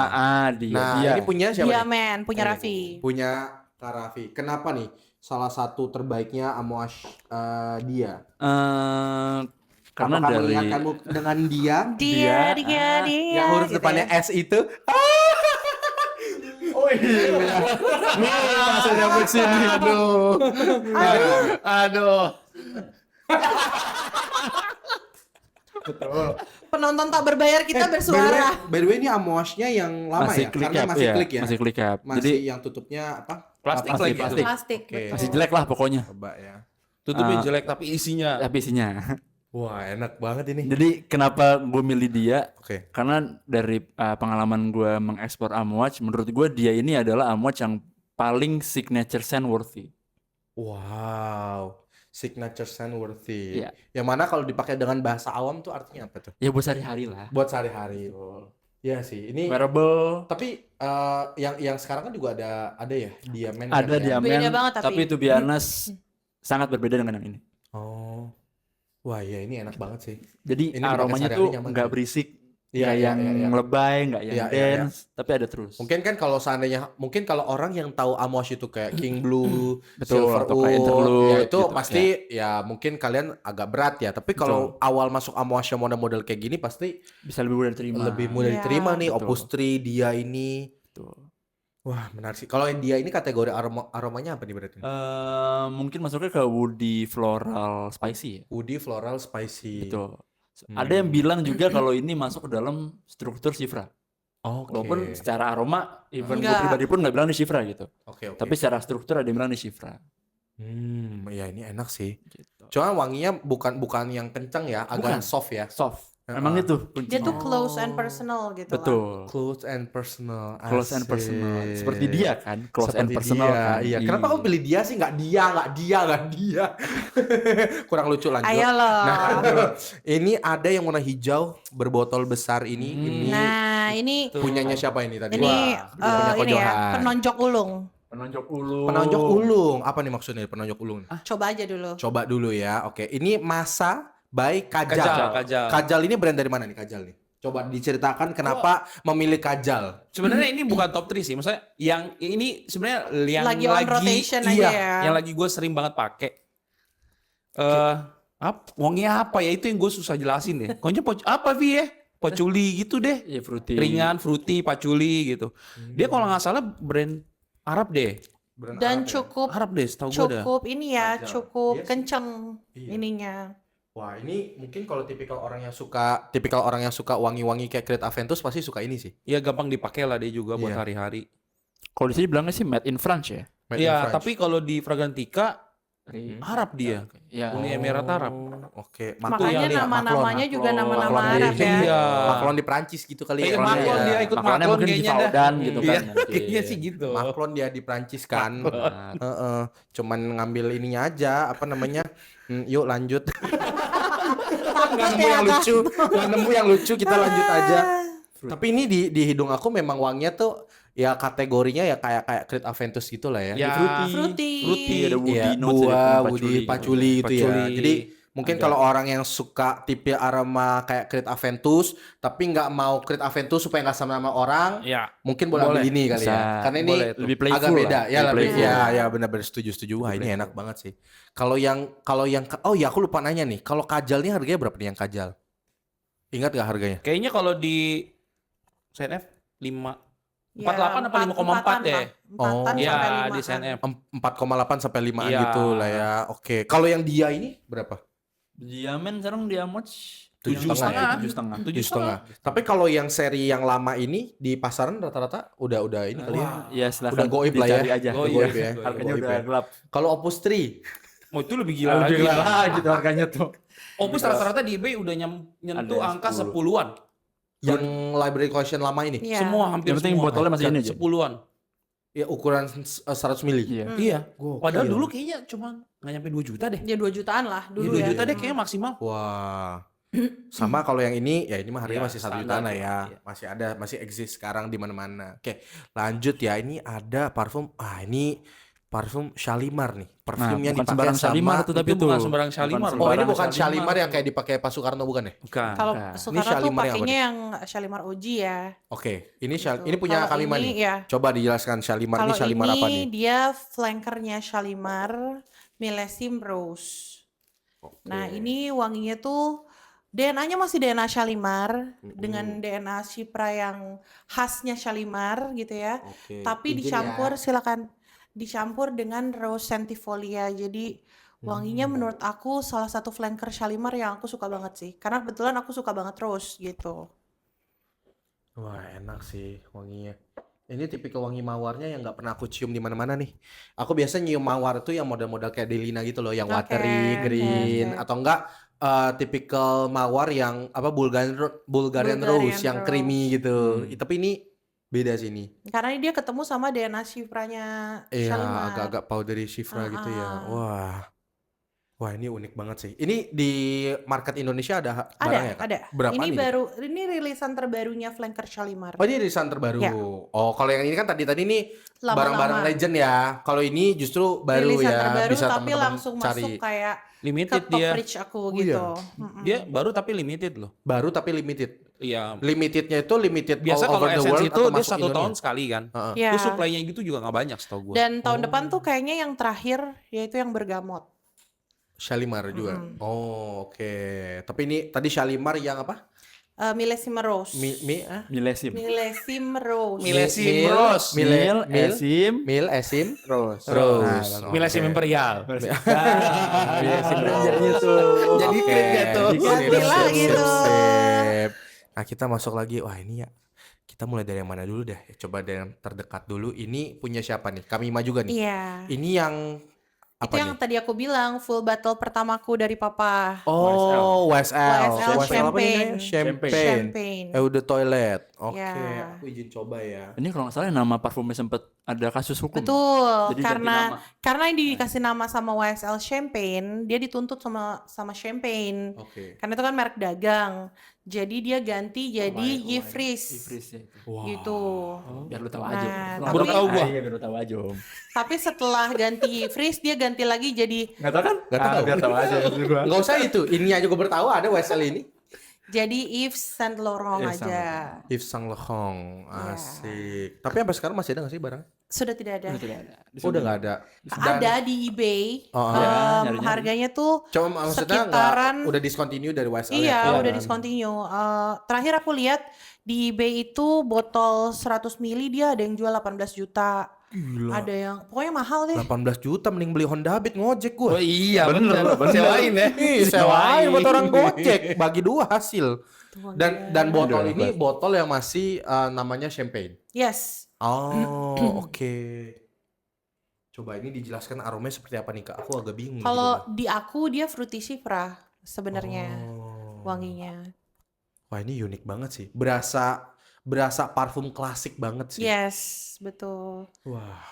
Dia. Nah, dia. ini punya siapa Dia nih? men, punya Raffi. Punya Kak Raffi. Kenapa nih? Salah satu terbaiknya Amouage dia. Karena Apakah dari mengingatkanmu dengan dia? Dia. Yang huruf gitu depannya ya. S itu. oh iya. Nih masuk nyambut sini. Aduh. Penonton tak berbayar kita bersuara. By the way ini Amouage-nya yang lama Masih ya? klik Karena cap masih ya. klik ya? Masih klik cap. Masih Jadi yang tutupnya apa? Plastik Plastik, lagi. plastik. Plastik. Oke. betul. masih jelek lah pokoknya. Coba ya. Tutupnya jelek tapi isinya. Tapi isinya. Wah enak banget ini. Jadi kenapa gue milih dia? Oke. Karena dari pengalaman gue mengekspor Amouage, menurut gue dia ini adalah Amouage yang paling signature scent worthy. Wow. Signature scent worthy. Iya. Yang mana kalau dipakai dengan bahasa awam tuh artinya apa tuh? Ya buat sehari-hari lah. Buat sehari-hari. Iya sih. Ini Wearable. tapi yang sekarang kan juga ada ya Diamond. Ada kan ya? diamond. Beda banget tapi. Tapi to be honest, sangat berbeda dengan yang ini. Oh. Wah ya ini enak banget sih. Jadi Ini dipakai aromanya sehari-hari tuh nyaman nggak sih. berisik, Iya, nggak iya, yang iya, iya. lebay, nggak yang Iya, iya, iya. dance, tapi ada terus. Mungkin kan kalau seandainya mungkin kalau orang yang tahu Amouage itu kayak King Blue, Betul, atau kayak Silverwood, Interlude ya itu gitu, pasti ya mungkin kalian agak berat ya. Tapi kalau awal masuk Amouage yang model-model kayak gini pasti Bisa lebih mudah diterima. lebih mudah Iya, diterima nih. betul. Opus 3 dia ini. Betul. Wah menarik sih. Kalau yang dia ini kategori aromanya apa nih berarti? Mungkin masuknya ke woody floral spicy ya. Woody floral spicy. Betul. Ada yang bilang juga kalau ini masuk ke dalam struktur Sifra. Oke. Walaupun secara aroma, even gue Enggak. pribadi pun nggak bilang ini Sifra gitu. Oke. Tapi secara struktur ada yang bilang ini Sifra. ya ini enak sih. Gitu. Cuma wanginya bukan yang kenceng ya, agak Bukan. soft ya. Soft. Emang itu Dia kuncinya. tuh close and personal gitu lah. Betul. Close and personal. Close and personal. Asik. Seperti dia kan, close and Seperti personal dia, kan. Iya. Kenapa kamu pilih dia sih? Nggak dia. Kurang lucu lanjut. Ayo loh. Nah, ini ada yang warna hijau berbotol besar ini. Ini Nah, ini punyanya siapa ini tadi? ini Punya Ko ini ya, Johan. penonjok ulung. Penonjok ulung. Penonjok ulung. Apa nih maksudnya penonjok ulung? Coba aja dulu. Coba dulu ya. Oke, ini Masa by Kajal. Kajal. Kajal ini brand dari mana nih Kajal nih? Coba diceritakan kenapa memilih Kajal. Sebenarnya ini bukan top 3 sih. Maksudnya yang ini sebenarnya yang Lagi on rotation aja iya, ya. yang lagi gue sering banget pakai. Wanginya apa ya? Itu yang gue susah jelasin deh. Pokoknya apa Vi ya? Patchouli gitu deh. Iya, fruity. Ringan, fruity, patchouli gitu. Dia kalau nggak salah brand Arab deh. Dan cukup Arab deh, setahu gue dah. cukup ini ya, Kajal. cukup Iya sih. kenceng Iya. ininya. Wah, ini mungkin kalau tipikal orang yang suka wangi-wangi kayak Creed Aventus pasti suka ini sih. Ya gampang dipakai lah dia juga buat Iya. hari-hari. Kalau di sini bilangnya sih made in France ya. Made in Iya, France. tapi kalau di Fragrantica Arab dia. Ya. Uni Emirat Arab. Oke, Makanya kali ya, nama-namanya Macron. juga nama-nama Macron Arab di- ya. Iya. Macron di Prancis gitu kali Iya, ya. Macron Ya. dia ikut Makanya Macron mungkin di kayaknya dah. Faudan gitu Iya, kan nanti. kayaknya sih gitu. Macron dia di Prancis kan. Benar. Heeh. Cuman ngambil ininya aja, apa namanya? Yuk lanjut. Nggak nemu yang lucu, nggak nemu yang lucu, kita lanjut aja. Tapi ini di hidung aku memang wanginya tuh ya kategorinya ya kayak Creed Aventus gitu lah ya. Ya, Fruity. Ada woody Iya, notes, ada buah, patchouli woody, gitu. patchouli gitu ya. Patchouli. Jadi mungkin kalau orang yang suka tipe aroma kayak Creed Aventus tapi nggak mau Creed Aventus supaya nggak sama sama orang, Ya. mungkin boleh ambil ini kali Bisa. ya. Karena ini Boleh tuh. Lebih playful agak beda lah. ya, lebih playful. ya benar-benar setuju. Wah, ini enak banget sih. Kalau yang oh ya aku lupa nanya nih. Kalau kajal nih harganya berapa nih yang kajal? Ingat gak harganya? Kayaknya kalau di CNF 5 Ya, 48 apa 5,4 ya? Oh. Empatan Iya, sampai di 5-an. CNF. 4,8 sampai 5-an Iya. gitu lah ya. Oke. Kalau yang dia ini berapa? Diamen sekarang dia much 7,5. 7,5. 7,5. Tapi kalau yang seri yang lama ini di pasaran rata-rata udah ini kali ya. Ya silakan Udah goib lah ya. dicari aja. Goib. Goib ya. Harganya Goib udah ya. gelap. Kalau Opus 3 Oh, itu lebih gila lagi. gitu harganya tuh. Opus rata-rata di eBay udah nyentuh Ada angka 10. 10-an. yang library collection lama ini, Iya. Semua hampir Yang penting semua. botolnya masih ini aja. 10-an. ya ukuran 100 mili. Iya. Iya. Gokil. Padahal dulu kayaknya cuma nggak nyampe 2 juta deh. Ya 2 jutaan lah dulu 2 ya. juta deh kayaknya maksimal. Wah. Sama kalau yang ini ya ini mah harganya Ya, masih 1 standar jutaan lah tuh, ya. iya. Masih ada, masih exist sekarang di mana-mana. Oke, lanjut ya. Ini ada parfum. Ini parfum Shalimar nih. Parfum yang bukan dipakai sembarang sama Shalimar tuh tapi Itu tuh. bukan sembarang Shalimar. Oh, ini sembarang bukan Shalimar Shalimar yang kayak dipakai Pak Soekarno bukan ya? Bukan. Kalau Nah, Soekarno tuh Shalimar yang apa pakainya nih? yang Shalimar OG ya. Oke, ini Gitu. ini punya Kalau kami ini, nih. ya. Coba dijelaskan Shalimar ini Kalau Shalimar ini apa nih? dia flankernya Shalimar Millésime Rose. Nah, ini wanginya tuh DNA-nya masih DNA Shalimar dengan DNA Shipra yang khasnya Shalimar gitu ya. Oke. Tapi Izin dicampur ya. silakan dicampur dengan Rose Centifolia. Jadi wanginya menurut aku salah satu flanker Shalimar yang aku suka banget sih. Karena kebetulan aku suka banget Rose gitu. Wah, enak sih wanginya. Ini tipikal wangi mawarnya yang nggak pernah aku cium di mana-mana nih. Aku biasa nyium mawar tuh yang model-model kayak Delina gitu loh, yang Oke, watery, oke, green, oke. atau enggak tipikal mawar yang apa Bulgarian Bulgarian rose yang Rose. creamy gitu. Tapi ini beda sih ini. Karena dia ketemu sama DNA Shipranya Iya, Shalimar. agak-agak powdery shifra gitu ya. Ah. Wah. Wah, ini unik banget sih. Ini di market Indonesia ada barangnya, Kak? Ada. Berapa Ini nih? baru, ini rilisan terbarunya flanker Shalimar. Oh, ini rilisan terbaru. Ya. Oh, kalau yang ini kan tadi ini Lama-lama. barang-barang legend ya. Kalau ini justru baru Rilisan ya. terbaru Bisa tapi teman-teman langsung cari. masuk kayak ke Limited top dia. reach aku Oh, gitu. iya. Mm-mm. Dia baru tapi limited loh. Baru tapi limited. Iya. Limitednya itu limited Biasa all kalau over the Essence world itu atau dia masuk 1 Indonesia? tahun sekali kan. Heeh. Ya. Dia supply-nya gitu juga nggak banyak setahu gue. Dan tahun depan tuh kayaknya yang terakhir yaitu yang bergamot. Shalimar juga. Oh, oke. Tapi ini tadi Shalimar yang apa? Millésime Rose. Milesim. Millésime Rose. Millésime Rose. Milesim Esim, Rose. Rose. Nah, Oke. Millésime Imperial. Milesim jadinya tuh. Jadi Oke. keren gak tuh? Ganti lah gitu. Sip. Nah, kita masuk lagi. Wah, ini ya. Kita mulai dari yang mana dulu deh? Coba dari yang terdekat dulu. Ini punya siapa nih? Kamima juga nih. Iya. Ini yang apa Itu yang nih? tadi aku bilang full battle pertamaku dari papa. Oh, WSL. WSL apa Champagne. namanya? Champagne. Champagne. Eau de toilet. Oke, Ya. aku izin coba ya. Ini kalau nggak salah nama parfumnya sempat ada kasus hukum. Betul, Jadi ganti nama. karena yang dikasih nama sama YSL Champagne, dia dituntut sama Champagne. Oke. Karena itu kan merek dagang. Jadi dia ganti jadi Yves Ifris ya itu. gitu. Biar lu tahu Nah, aja. tapi- Baru tahu gua. Iya, biar lu tahu aja, Om. Tapi setelah ganti Yves, dia ganti lagi jadi Nggak tahu kan? Nggak tahu. Biar tahu aja maksud gua. Nggak usah itu. Ini aja gue bertahu ada WSL ini. Yves Saint Laurent Yves Saint aja. Yves Saint Laurent. Asik. Tapi sampai sekarang masih ada nggak sih barang? Sudah tidak ada. Udah tidak ada. Udah nggak ada. Ada di eBay. Oh, nyari-nyari. Harganya tuh Coba maksudnya sekitaran- udah discontinue dari WSL iya, ya? udah discontinue. Terakhir aku lihat di eBay itu botol 100 ml dia ada yang jual 18 juta. Ada yang pokoknya mahal deh. 18 juta mending beli Honda Beat ngojek gue. Oh iya bener. Sewain ya. Ih, sewain buat orang gojek, bagi dua hasil. Tuh, Dan botol ini botol yang masih namanya champagne. Yes. Oh, oke. Coba ini dijelaskan aromanya seperti apa nih Kak? Aku agak bingung Kalau gitu. di aku dia fruity Syifra sebenarnya Oh. wanginya. Wah, ini unik banget sih. Berasa parfum klasik banget sih. Yes, betul. Wah.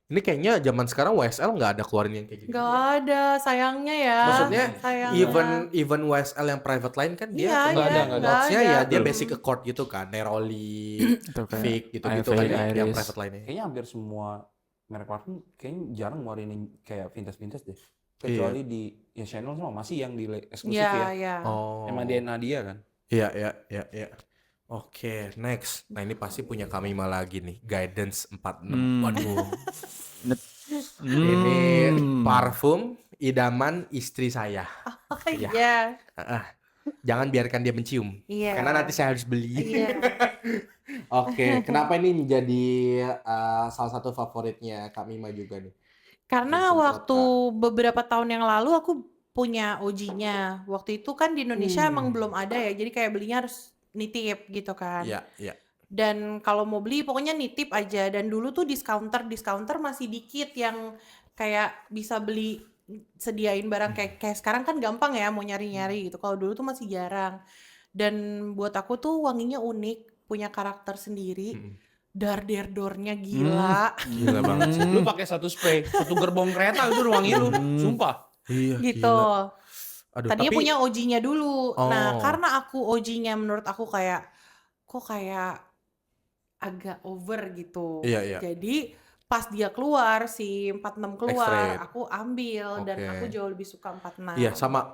Ini kayaknya zaman sekarang YSL nggak ada keluarin yang kayak gitu. Gak ada, sayangnya ya. Maksudnya sayangnya. even YSL yang private line kan dia Iya, nggak iya, ada, nggak ada. notes-nya nggak ya ada. dia basic ke chord gitu kan, Neroli, Itu kayak Fake gitu-gitu Fake, kan ya, yang Iris. private line-nya. Kayaknya hampir semua merek parfum kayaknya jarang ngeluarin yang kayak vintage deh. Kecuali di ya Chanel sama masih yang di eksklusif Iya, ya. iya. Oh. Emang DNA dia kan. Iya. Oke, next. Nah, ini pasti punya Kamima lagi nih, Guidance 46. Waduh. Ini parfum idaman istri saya. Iya. Jangan biarkan dia mencium. Iya. Karena nanti saya harus beli. Iya. Oke, kenapa ini menjadi salah satu favoritnya Kak Mima juga nih? Karena Jadi waktu beberapa tahun yang lalu aku punya OG-nya. Waktu itu kan di Indonesia emang belum ada ya. Jadi kayak belinya harus nitip gitu kan. Iya. Dan kalau mau beli pokoknya nitip aja. Dan dulu tuh discounter masih dikit yang kayak bisa beli sediain barang kayak sekarang kan gampang ya mau nyari-nyari gitu. Kalau dulu tuh masih jarang. Dan buat aku tuh wanginya unik, punya karakter sendiri. Dar-der-dornya gila. Gila banget sih. Lu pakai satu spray, satu gerbong kereta itu wangi lu, sumpah. Iya, Gitu. gila. Aduh, Tadinya tapi punya OG-nya dulu. Nah, Oh. karena aku OG-nya menurut aku kayak kok kayak agak over gitu. Iya. Jadi pas dia keluar si 46 keluar, X-Ray. aku ambil dan Oke. aku jauh lebih suka 46. Iya, sama.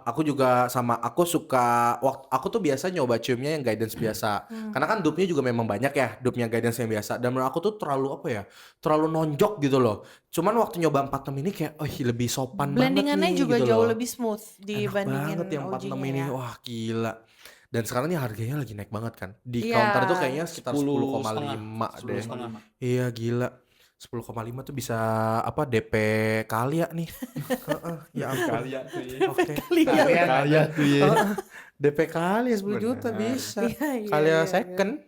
Aku suka aku tuh biasa nyoba ciumnya yang Guidance biasa. Karena kan dupe-nya juga memang banyak ya, dupe-nya Guidance yang biasa. Dan menurut aku tuh terlalu apa ya? Terlalu nonjok gitu loh. Cuman waktu nyoba 46 ini kayak lebih sopan banget Blendingannya nih juga gitu jauh loh. lebih smooth Enak dibandingin banget yang 46 OG-nya ini. ya. Wah, gila. Dan sekarang nih harganya lagi naik banget kan. Di Iya. counter tuh kayaknya sekitar 10,5 deh. 10,5. Iya, gila. 10,5 tuh bisa apa DP kali ya nih. Heeh, ya ampun. Oke. Kaya tuh ya. DP kali ya 10 juta bisa. Iya, Kali iya, second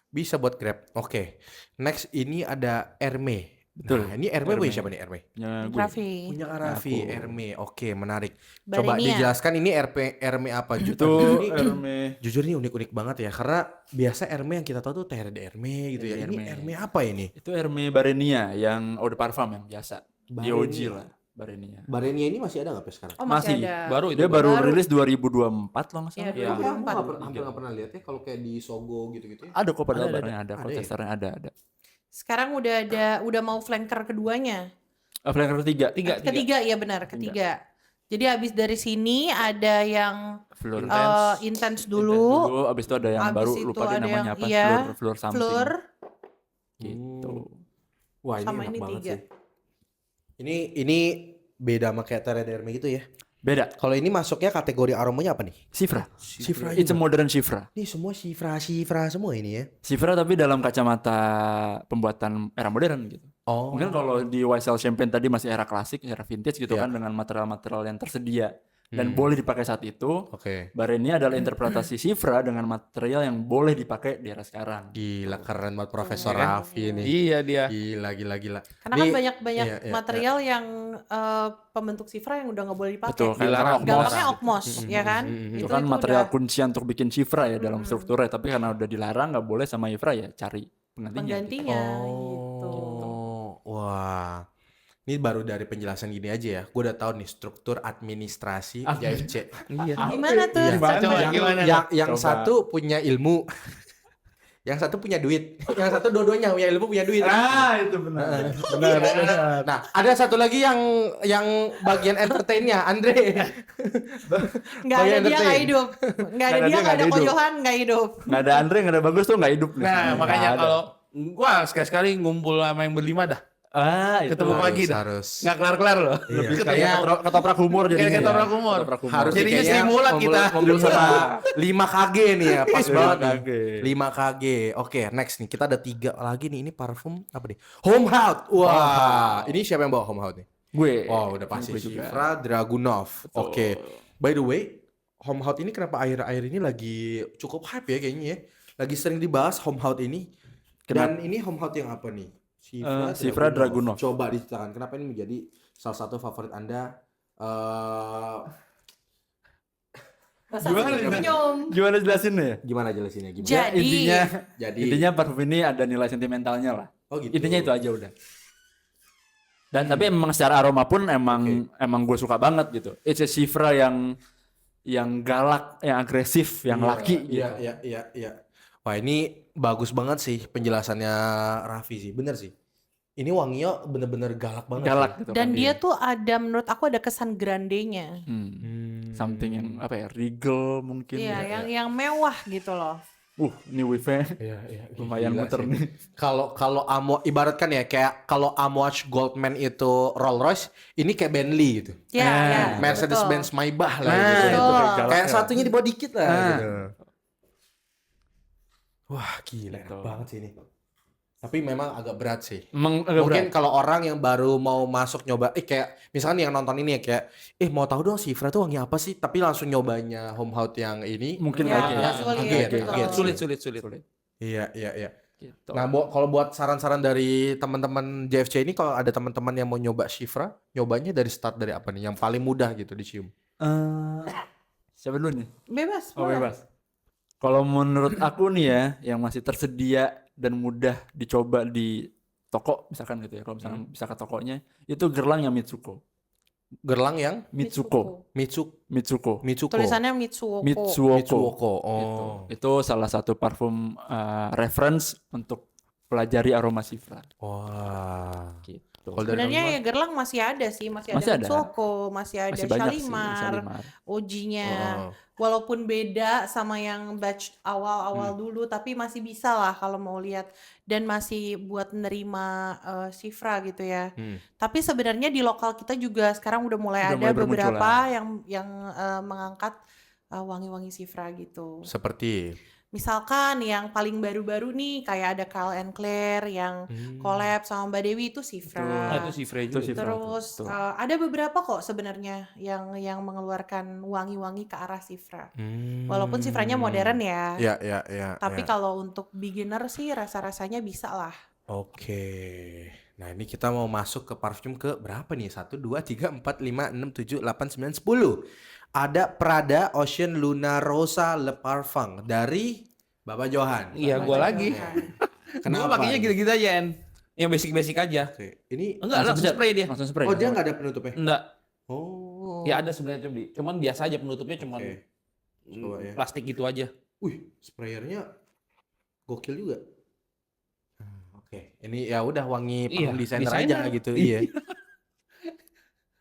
bisa buat Grab. Oke. Next ini ada Hermé. Betul. Nah, ini Hermé punya Hermé. siapa nih Hermé? Ya, gue. Raffi. Punya Raffi, Aku. Hermé. Oke, menarik. Coba Barenia. dijelaskan ini Hermé apa Itu Ini Hermé. jujur ini unik-unik banget ya karena biasa Hermé yang kita tahu tuh Terre de Hermé gitu ya. Terre de Ini Hermé. Hermé apa ini? Itu Hermé Barenia yang eau de parfum yang biasa. Di OG lah Barenia. Barenia ini masih ada nggak sampai sekarang? Oh, masih Masih. ada. Baru itu. Dia baru Baru. rilis 2024 loh nggak salah. Iya, Iya. 2024. Hampir nggak pernah lihat ya kalau kayak di Sogo gitu-gitu ya. Ada kok padahal Ada, barangnya ada. ada Kok ya? testernya ada. Sekarang udah mau flanker keduanya. Flanker ketiga. Ketiga ya benar, ketiga. Jadi habis dari sini ada yang Fleur. intense dulu. Abis itu ada yang Abis baru itu lupa dia ada namanya yang- apa. iya, Fleur something. Fleur Gitu. Wah, ini sama enak ini banget 3. sih. Ini beda sama kayak Terre de Hermé gitu ya. Beda. Kalau ini masuknya kategori aromanya apa nih? Shifra. Shifra It's a juga. modern Shifra. Ini semua Shifra semua ini ya. Shifra tapi dalam kacamata pembuatan era modern gitu. Oh. Mungkin kalau di YSL Champagne tadi masih era klasik, era vintage gitu Iya. kan dengan material-material yang tersedia dan boleh dipakai saat itu. Oke. Barenia adalah interpretasi Shifra dengan material yang boleh dipakai di era sekarang. Gila keren banget Profesor Keren. Raffi ini. Iya dia. Gila. Karena Ini- kan banyak iya, iya, material yang pembentuk Shifra yang udah nggak boleh dipakai. Betul, kayak Dilarang. Okmos. Gampangnya Okmos, ya kan? Itu kan material udah kuncian untuk bikin Shifra ya dalam strukturnya, tapi karena udah dilarang nggak boleh sama Shifra ya cari penggantinya. penggantinya gitu. Wah. Ini baru dari penjelasan gini aja ya. Gue udah tahu nih struktur administrasi JFC. Iya. Gimana tuh? Iya. Coba Sampai- gimana? Yang Coba. satu punya ilmu. Yang satu punya duit. Yang satu dua-duanya punya ilmu punya duit. Itu benar. Nah, ada satu lagi yang bagian entertainnya, Andre. Nggak ada Bagian dia nggak entertain. hidup. Nggak ada dia nggak nggak ada ada hidup. koyohan nggak hidup. Nggak ada Andre, nggak ada Bagus tuh nggak hidup. nih. Nah, Nggak makanya ada. kalau gua sekali-sekali ngumpul sama yang berlima dah. itu ketemu pagi dah. harus. Nggak kelar-kelar loh. Iya, kayak kayak ketoprak humor Kayak jadinya. ketoprak humor. harus Jadinya kayaknya Sri Mulat kita. Ngumpul sama 5 KG nih ya, pas 5 banget nih. KG. 5 KG. Oke, next nih. Kita ada 3 lagi nih. Ini parfum apa nih? Home House. Wah, ini siapa yang bawa Home House nih? Gue. Wow, udah pasti Gue juga. Shifra Dragunov. Oke. By the way, Home House ini kenapa akhir-akhir ini lagi cukup hype ya kayaknya ya. Lagi sering dibahas Home House ini. Dan ini home hot yang apa nih? Sifra Dragunov. Coba diceritakan kenapa ini menjadi salah satu favorit Anda. Gimana jelasinnya ya? Gimana jelasinnya? Gimana? Jadi Intinya parfum ini ada nilai sentimentalnya lah. Oh gitu. Intinya itu aja udah. Dan tapi emang secara aroma pun emang gue suka banget gitu. It's a Sifra yang galak, yang agresif, yang laki gitu. Iya. Wah, ini bagus banget sih penjelasannya Raffi sih. Bener sih. Ini wanginya bener-bener galak banget. Galak sih. gitu. dan kan. dia tuh ada, menurut aku ada kesan grandenya. Something yang apa ya? Regal mungkin. Iya, yang mewah gitu loh. Ini wave-nya Iya. lumayan Gila muter sih. nih. Kalau Amo ibaratkan ya kayak kalau Amouage Goldman itu Rolls Royce, ini kayak Bentley gitu. Iya, Mercedes betul. Benz Maybach lah Nah, gitu. itu Betul. galaknya. Kayak satunya di bawah dikit lah gitu. Wah, gila enak Gitu. banget sih ini. Tapi memang agak berat sih. Emang agak Mungkin berat. kalau orang yang baru mau masuk nyoba, kayak misalkan yang nonton ini ya kayak, mau tahu dong Sifra tuh wangi apa sih? Tapi langsung nyobanya Home Hot yang ini, Mungkin Ya, kaget. sulit, betul. Sulit. Iya. Gitu. Nah, kalau buat saran-saran dari teman-teman JFC ini, kalau ada teman-teman yang mau nyoba Sifra, nyobanya dari start dari apa nih? Yang paling mudah gitu dicium. Siapa dulu nih? Bebas, Oh, boleh. bebas. Kalau menurut aku nih ya, yang masih tersedia dan mudah dicoba di toko misalkan gitu ya. Kalau misalkan bisa ke tokonya, itu gerlang yang Mitsuko. Gerlang yang Mitsuko. Mitsuko. Tulisannya Mitsuoko. Mitsuoko. Gitu. Oh. Itu salah satu parfum reference untuk pelajari aroma Sifra. Wah. Gitu. Kalau dari Sebenarnya Rahma? ya gerlang masih ada sih, masih Masih ada ada. Mitsuoko, masih ada Masih banyak sih Shalimar, Shalimar. Oji-nya. Oh. Walaupun beda sama yang batch awal-awal dulu, tapi masih bisa lah kalau mau lihat, dan masih buat nerima Sifra gitu ya. Tapi sebenarnya di lokal kita juga sekarang udah mulai Udah ada mulai bermunculan. beberapa yang mengangkat wangi-wangi Sifra gitu. Seperti Misalkan yang paling baru-baru nih kayak ada Carl and Claire yang collab sama Mbak Dewi itu Sifra. Itu si Frey Itu juga. Sifra. Terus Betul. ada beberapa kok sebenarnya yang mengeluarkan wangi-wangi ke arah Sifra. Walaupun Sifranya modern ya. Ya. Tapi kalau untuk beginner sih rasa-rasanya bisa lah. Oke. Nah, ini kita mau masuk ke parfum ke berapa nih? 1, 2, 3, 4, 5, 6, 7, 8, 9, 10. Ada Prada Ocean Luna Rosa Le Parfum dari Bapak Johan. Iya, gua lagi. Gua pakainya gitu-gitu aja, En. Yang basic-basic aja. Oke. Ini Enggak, langsung spray dia. Langsung spray. Oh, dia nggak ada penutupnya? Enggak. Oh. Ya ada sebenarnya cuman biasa aja penutupnya cuman Oke. Coba ya. plastik gitu aja. Wih, sprayernya gokil juga. Oke. Ini ya udah wangi Iya, parfum designer designer. aja gitu. Iya.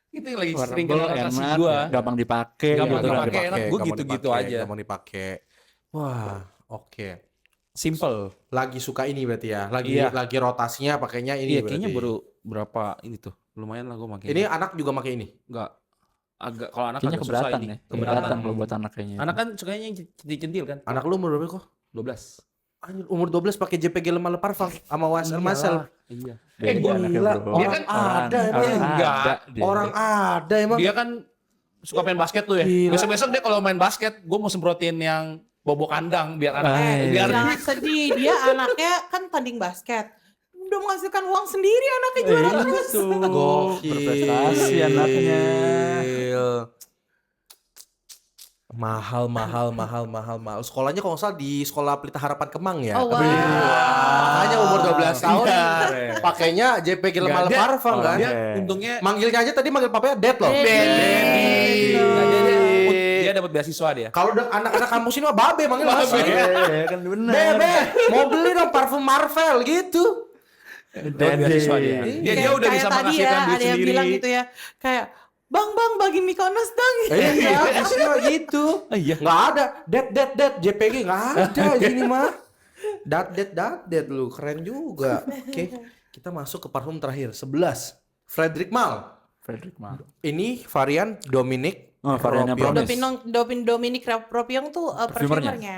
Itu yang lagi Warna sering bel, kena kasih enak, gua. gampang dipakai. Gampang gitu. dipakai, enak. Gua gampang gitu-gitu dipakai, aja. gampang dipakai. Wah, oke. Simple. Lagi suka ini berarti ya. Iya. Lagi rotasinya pakainya ini Iya, berarti. kayaknya baru berapa ini tuh. Lumayan lah gua pakai. Ini anak juga pakai ini. enggak agak kalau anak Kayaknya agak susah keberatan ini. ya. Keberatan kalau buat anak kayaknya. Anak kan sukanya yang centil-centil kan. Anak lu umur berapa kok? 12. Anjir, umur 12 pakai JPG Lemah Le Parfum sama Wasser Marcel. Iya. Beda gua anaknya, gila. bro. Dia kan ada emang. Orang Enggak. ada dia. Orang ada emang. Dia kan suka main basket tuh ya. Gila. Besok-besok dia kalau main basket, gue mau semprotin yang bobo kandang biar Eh, biar Jangan sedih, dia anaknya kan tanding basket. Udah menghasilkan uang sendiri anaknya juara terus. Itu. Gokil. Berprestasi anaknya. Mahal. Sekolahnya kalau nggak salah di sekolah Pelita Harapan Kemang ya. Oh, wow. Makanya umur 12 tahun pakainya JPG Lemah Le Parfum kan. dia untungnya Manggilnya aja tadi manggil papanya Dad loh. Daddy. dia dapat beasiswa dia. Kalau udah anak-anak kampus ini mah babe manggil masih. Iya, kan benar. Bebe, mau beli dong parfum Marvel gitu. Dapat beasiswa dia. Dia udah bisa tadi menghasilkan duit ada yang sendiri. bilang gitu ya, kayak Bang bagi Mykonos dong. Iya, isinya gitu. Iya. Nggak ada. Dad, JPG nggak ada di sini mah. Dad lu keren juga. Oke, kita masuk ke parfum terakhir 11. Frederic Malle. Frederic Malle. Ini varian Dominic. Oh, variannya Ropion. Promise. Dominic Ropion tuh Parfumernya. parfumernya.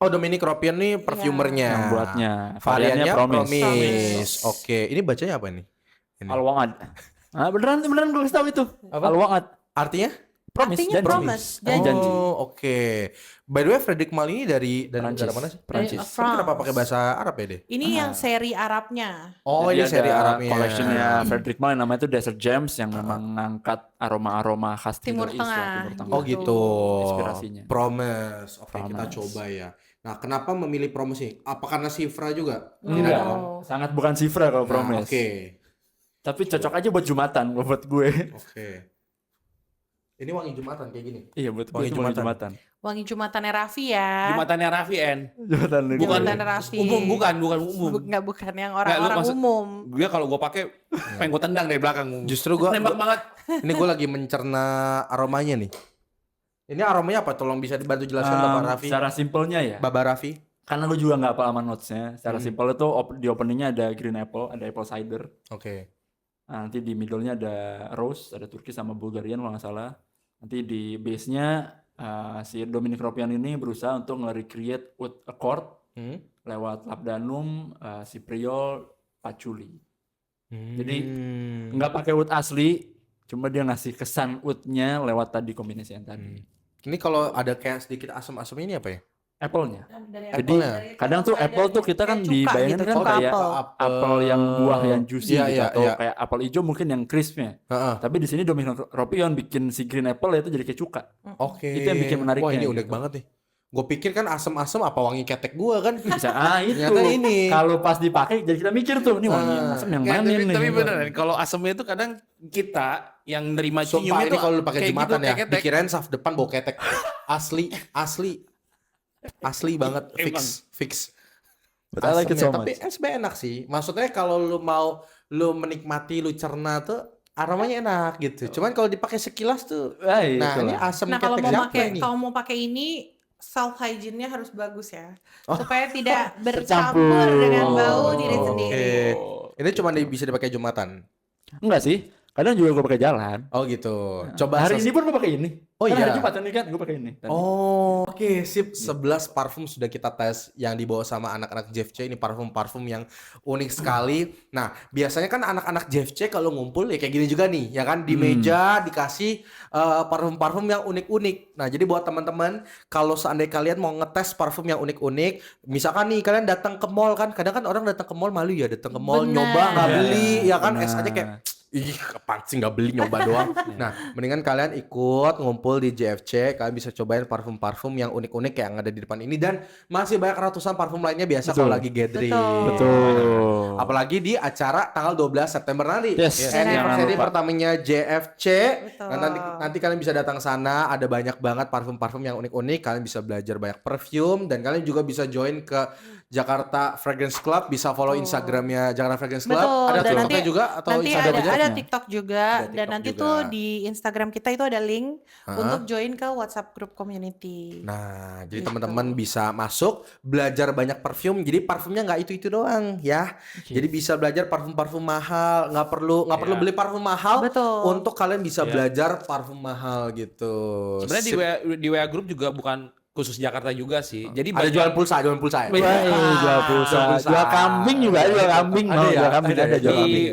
Oh, Dominic Ropion nih perfumernya. Yang buatnya. Variannya Promise. Promise. Oke, ini bacanya apa nih? Ini. Alwangad. Ah, beneran gue kasih tahu itu. Apa? Alwangad. Artinya? Promise, Artinya janji. promise, Artinya janji. Oh, oke. By the way, Frederick Mal ini dari Perancis. negara mana sih? Perancis. Tapi kenapa pakai bahasa Arab ya deh? Ini yang seri Arabnya. Oh, Jadi ini seri ada Arabnya. collectionnya Frederick Malle namanya itu Desert Gems yang memang ngangkat aroma-aroma khas Timur Middle East ya, Tengah. Timur Tengah. Oh gitu. Inspirasinya. Promise. Oke, kita Promise. coba ya. Nah, kenapa memilih Promise nih? Apa karena Sifra juga? Enggak, Oh. sangat bukan Sifra kalau Nah, Promise. Oke. Tapi cocok aja buat Jumatan kalau buat gue. Oke. Ini wangi Jumatan kayak gini. Iya buat gue Wangi itu wangi Jumatan. Jumatan. Wangi Jumatannya Raffi ya. Jumatannya Raffi En. Jumatan Bukan Jumatannya Raffi. bukan umum. Bukan yang orang-orang maksud- umum. Gue kalau gue pakai pengen gue tendang dari belakang. Justru gua nembak banget. ini gue lagi mencerna aromanya nih. Ini aromanya apa? Tolong bisa dibantu jelaskan Bapak Raffi. Secara simpelnya ya. Bapak Raffi. Karena gue juga nggak paham notesnya. Secara simpel itu di openingnya ada green apple, ada apple cider. Oke. Nah, nanti di middle-nya ada rose, ada Turkish sama Bulgarian kalau nggak salah. Nanti di base-nya si Dominic Ropian ini berusaha untuk nge-recreate wood accord Hmm? lewat labdanum, cipriol, patchouli. Jadi Hmm. nggak pakai wood asli, cuma dia ngasih kesan wood-nya lewat tadi kombinasi yang tadi. Ini kalau ada kayak sedikit asam-asam ini apa ya? Apple-nya. Jadi Apple-nya. kadang tuh apple tuh kita kan dibayangin kan cuka kayak apel. apel yang buah yang juicy Iya, gitu iya, atau iya. kayak apel hijau mungkin yang crispnya. Heeh. Tapi di sini Dominic Ropion bikin si green apple itu jadi kayak cuka. Oke. Itu yang bikin menariknya Wah, ini unik gitu. banget nih. Gue pikir kan asam-asam apa wangi ketek gua kan. Bisa itu. Ternyata ini. Kalau pas dipakai jadi kita mikir tuh, ini wangi yang asam yang mana nih? Tapi beneran kalau asemnya itu kadang kita yang nerima Sumpah ciumnya ini itu kalau lu pakai kayak Jumatan gitu, ya, kayak ketek. dikirain saf depan bau ketek. Asli banget, fix. But I like it so Asamnya. Tapi much. sebenarnya enak sih. Maksudnya kalau lu mau lu menikmati, lu cerna tuh aromanya enak gitu. Cuman kalau dipakai sekilas tuh, Ah, nah ini itulah. asam Nah, kalau ketek mau siapa pakai ini? ini self hygiene-nya harus bagus ya. Oh. Supaya tidak Bercampur. bercampur dengan bau diri Oke. sendiri. Ini cuma bisa dipakai Jumatan. Enggak sih. Kadang juga gue pakai jalan. Oh gitu. Coba Hari ini pun gue pakai ini. Oh, Kan iya. Hari Jumat ini kan gue pakai ini. tadi. Oh, oke, sip. 11 parfum sudah kita tes yang dibawa sama anak-anak JFC. Ini parfum-parfum yang unik sekali. Nah, biasanya kan anak-anak JFC kalau ngumpul ya kayak gini juga nih, ya kan di meja dikasih parfum-parfum yang unik-unik. Nah, jadi buat teman-teman kalau seandainya kalian mau ngetes parfum yang unik-unik, misalkan nih kalian datang ke mall kan, kadang kan orang datang ke mall malu ya, datang ke mall Bener. nyoba nggak Iya, beli, ya kan benar. es aja kayak ih, apaan sih nggak beli nyoba doang. Nah, mendingan kalian ikut ngumpul di JFC, kalian bisa cobain parfum-parfum yang unik-unik yang ada di depan ini dan masih banyak ratusan parfum lainnya biasa Betul. kalau lagi gathering. Betul. Apalagi di acara tanggal 12 September nanti. Yes. Anniversary Jangan lupa. pertamanya JFC. Betul. Nah, nanti kalian bisa datang sana, ada banyak banget parfum-parfum yang unik-unik. Kalian bisa belajar banyak perfume dan kalian juga bisa join ke Jakarta Fragrance Club, bisa follow Instagramnya Jakarta Fragrance Club. Betul, Ada dan TikToknya nanti- juga atau Nanti Instagramnya? ada TikTok juga Ada dan TikTok nanti juga. tuh di Instagram kita itu ada link Hah? untuk join ke WhatsApp group community. Nah, jadi Gitu. teman-teman bisa masuk, belajar banyak parfum. Jadi parfumnya nggak itu doang, ya. Jadi bisa belajar parfum-parfum mahal. Nggak perlu Iya. beli parfum mahal Betul. untuk kalian bisa Iya. belajar parfum mahal gitu. Sebenarnya Sip. di WA Group juga bukan khusus Jakarta juga sih. Jadi ada banyak- jual pulsa ya. Wah, jual pulsa, jual kambing juga, jual kambing, Ada mau ya? jual kambing Ada ada ya? jual di kambing.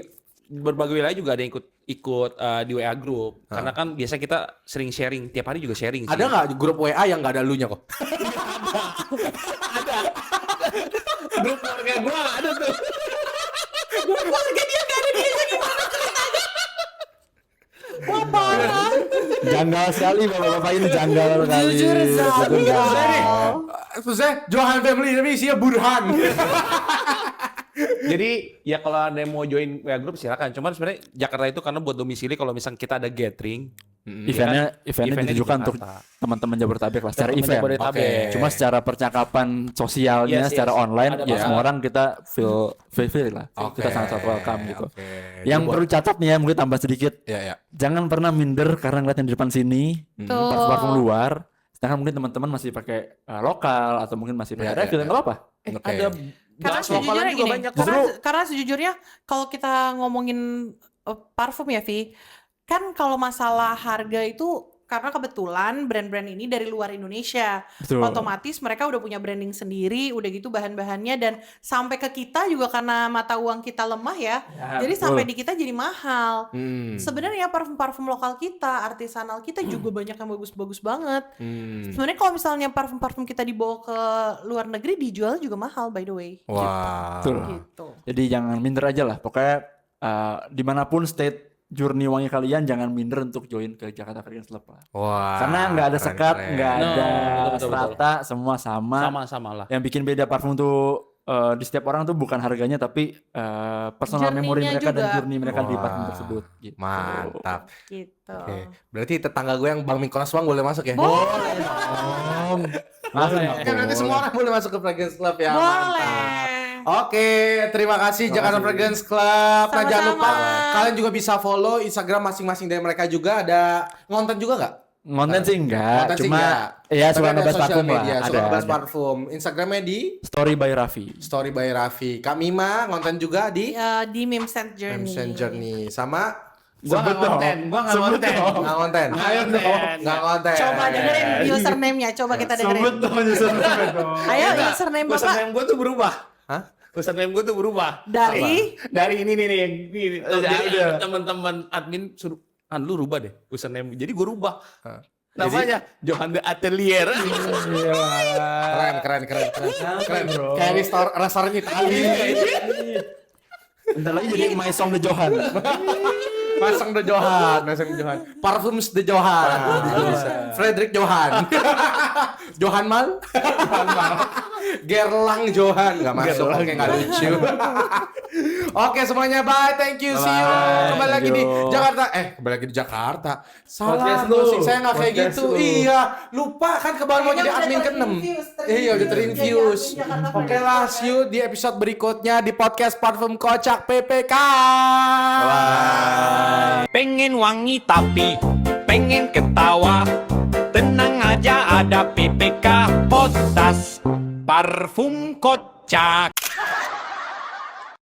berbagai wilayah juga ada yang ikut di WA Group. Karena kan biasa kita sering sharing, tiap hari juga sharing sih. Ada nggak grup WA yang nggak ada elunya kok? grup keluarga gua ada tuh. Janggal sekali bapak-bapak ini janggal sekali. Jujur, Zal. Betul, Iya. janggal. Terus Johan Family tapi isinya Burhan. Jadi ya kalau ada yang mau join WA Group silakan. Cuman sebenarnya Jakarta itu karena buat domisili kalau misalnya kita ada gathering, Eventnya Eventnya di ditujukan untuk Jakarta. teman-teman Jabodetabek lah secara Teman-teman event. Jabodetabek. Oke. Cuma secara percakapan sosialnya, Yes, secara yes. online, Ada ya banget. semua orang kita feel lah. Oke. Kita sangat welcome gitu. Oke. Yang Jadi buat- perlu catat nih ya, mungkin tambah sedikit. ya. Jangan pernah minder karena ngeliat yang di depan sini, Tuh. parfum luar. Sedangkan mungkin teman-teman masih pakai lokal atau mungkin masih pakai Ya, refill, ya, nggak apa-apa. Oke. ada Karena bahas lokalnya sejujurnya juga gini, banyak. karena sejujurnya kalau kita ngomongin parfum ya Vi, kan kalau masalah harga itu karena kebetulan brand-brand ini dari luar Indonesia. Betul. Otomatis mereka udah punya branding sendiri, udah gitu bahan-bahannya, dan sampai ke kita juga karena mata uang kita lemah ya. Jadi betul. sampai di kita jadi mahal. Hmm. Sebenarnya parfum-parfum lokal kita, artisanal kita juga banyak yang bagus-bagus banget. Hmm. Sebenarnya kalau misalnya parfum-parfum kita dibawa ke luar negeri dijual juga mahal by the way. Wah. Betul. Gitu. Jadi jangan minder aja lah. Pokoknya dimanapun state journey wangi kalian, jangan minder untuk join ke Jakarta Fragrance Lab lah. Wah. Karena nggak ada keren, sekat, keren. nggak No, ada betul. strata, semua sama. Sama lah. Yang bikin beda parfum tuh di setiap orang tuh bukan harganya, tapi personal memory Journey-nya mereka dan juga. journey mereka di parfum Wah, tersebut. Gitu. Mantap. Gitu. Oke. Berarti tetangga gue yang Bang Mikolas Bang boleh masuk ya? Boleh. Masuk Boleh. dong. Kan nanti semua orang boleh masuk ke Fragrance Club ya. Boleh. Mantap. Oke, terima kasih Jakarta Fragrance Club. Nah, jangan lupa Sama-sama. kalian juga bisa follow Instagram masing-masing dari mereka juga. Ada ngonten juga nggak? Ngonten sih enggak, Ngonten sih cuma nggak. ya Tapi suka ada ngebahas sosial parfum lah. media, suka Ada, ngebahas ada. parfum. Instagramnya di Story by Raffi. Story by Raffi. Kak Mima ngonten juga di Di Meme Scent Journey. Meme Journey. Sama Gua nggak konten, gua nggak konten. nggak ngonten. Ayo dong. Nggak ngonten. Coba dengerin username-nya, coba kita dengerin. Sebut dong username dong. Ayo username Bapak Username gue tuh berubah. Hah? Username gue tuh berubah. dari Dari ini nih yang ini. Jadi udah. teman-teman admin suruh, lu rubah deh username. Jadi gue rubah. Hah. Namanya Johan the Atelier. Keren. Keren. Kayak restoran Itali. Bentar lagi jadi My Song The Johan. Masang de Johan. Parfums de Johan. Frederick Johan. Johan Mal. Gerlang Johan. Nggak masuk, oke nggak lucu. Oke semuanya, bye, thank you, see you. Bye, Kembali lagi thank di you. Jakarta. Kembali lagi di Jakarta. Salah Podcast closing, lu. saya nggak kayak Podcast gitu. lu. Iya, lupa kan kebawah mau jadi admin ke-6. Iya, udah terinfuse. Oke lah, see you di episode berikutnya di podcast Parfum Kocak PPK. Pengen wangi tapi pengen ketawa. Tenang aja ada PPK Potas Parfum Kocak.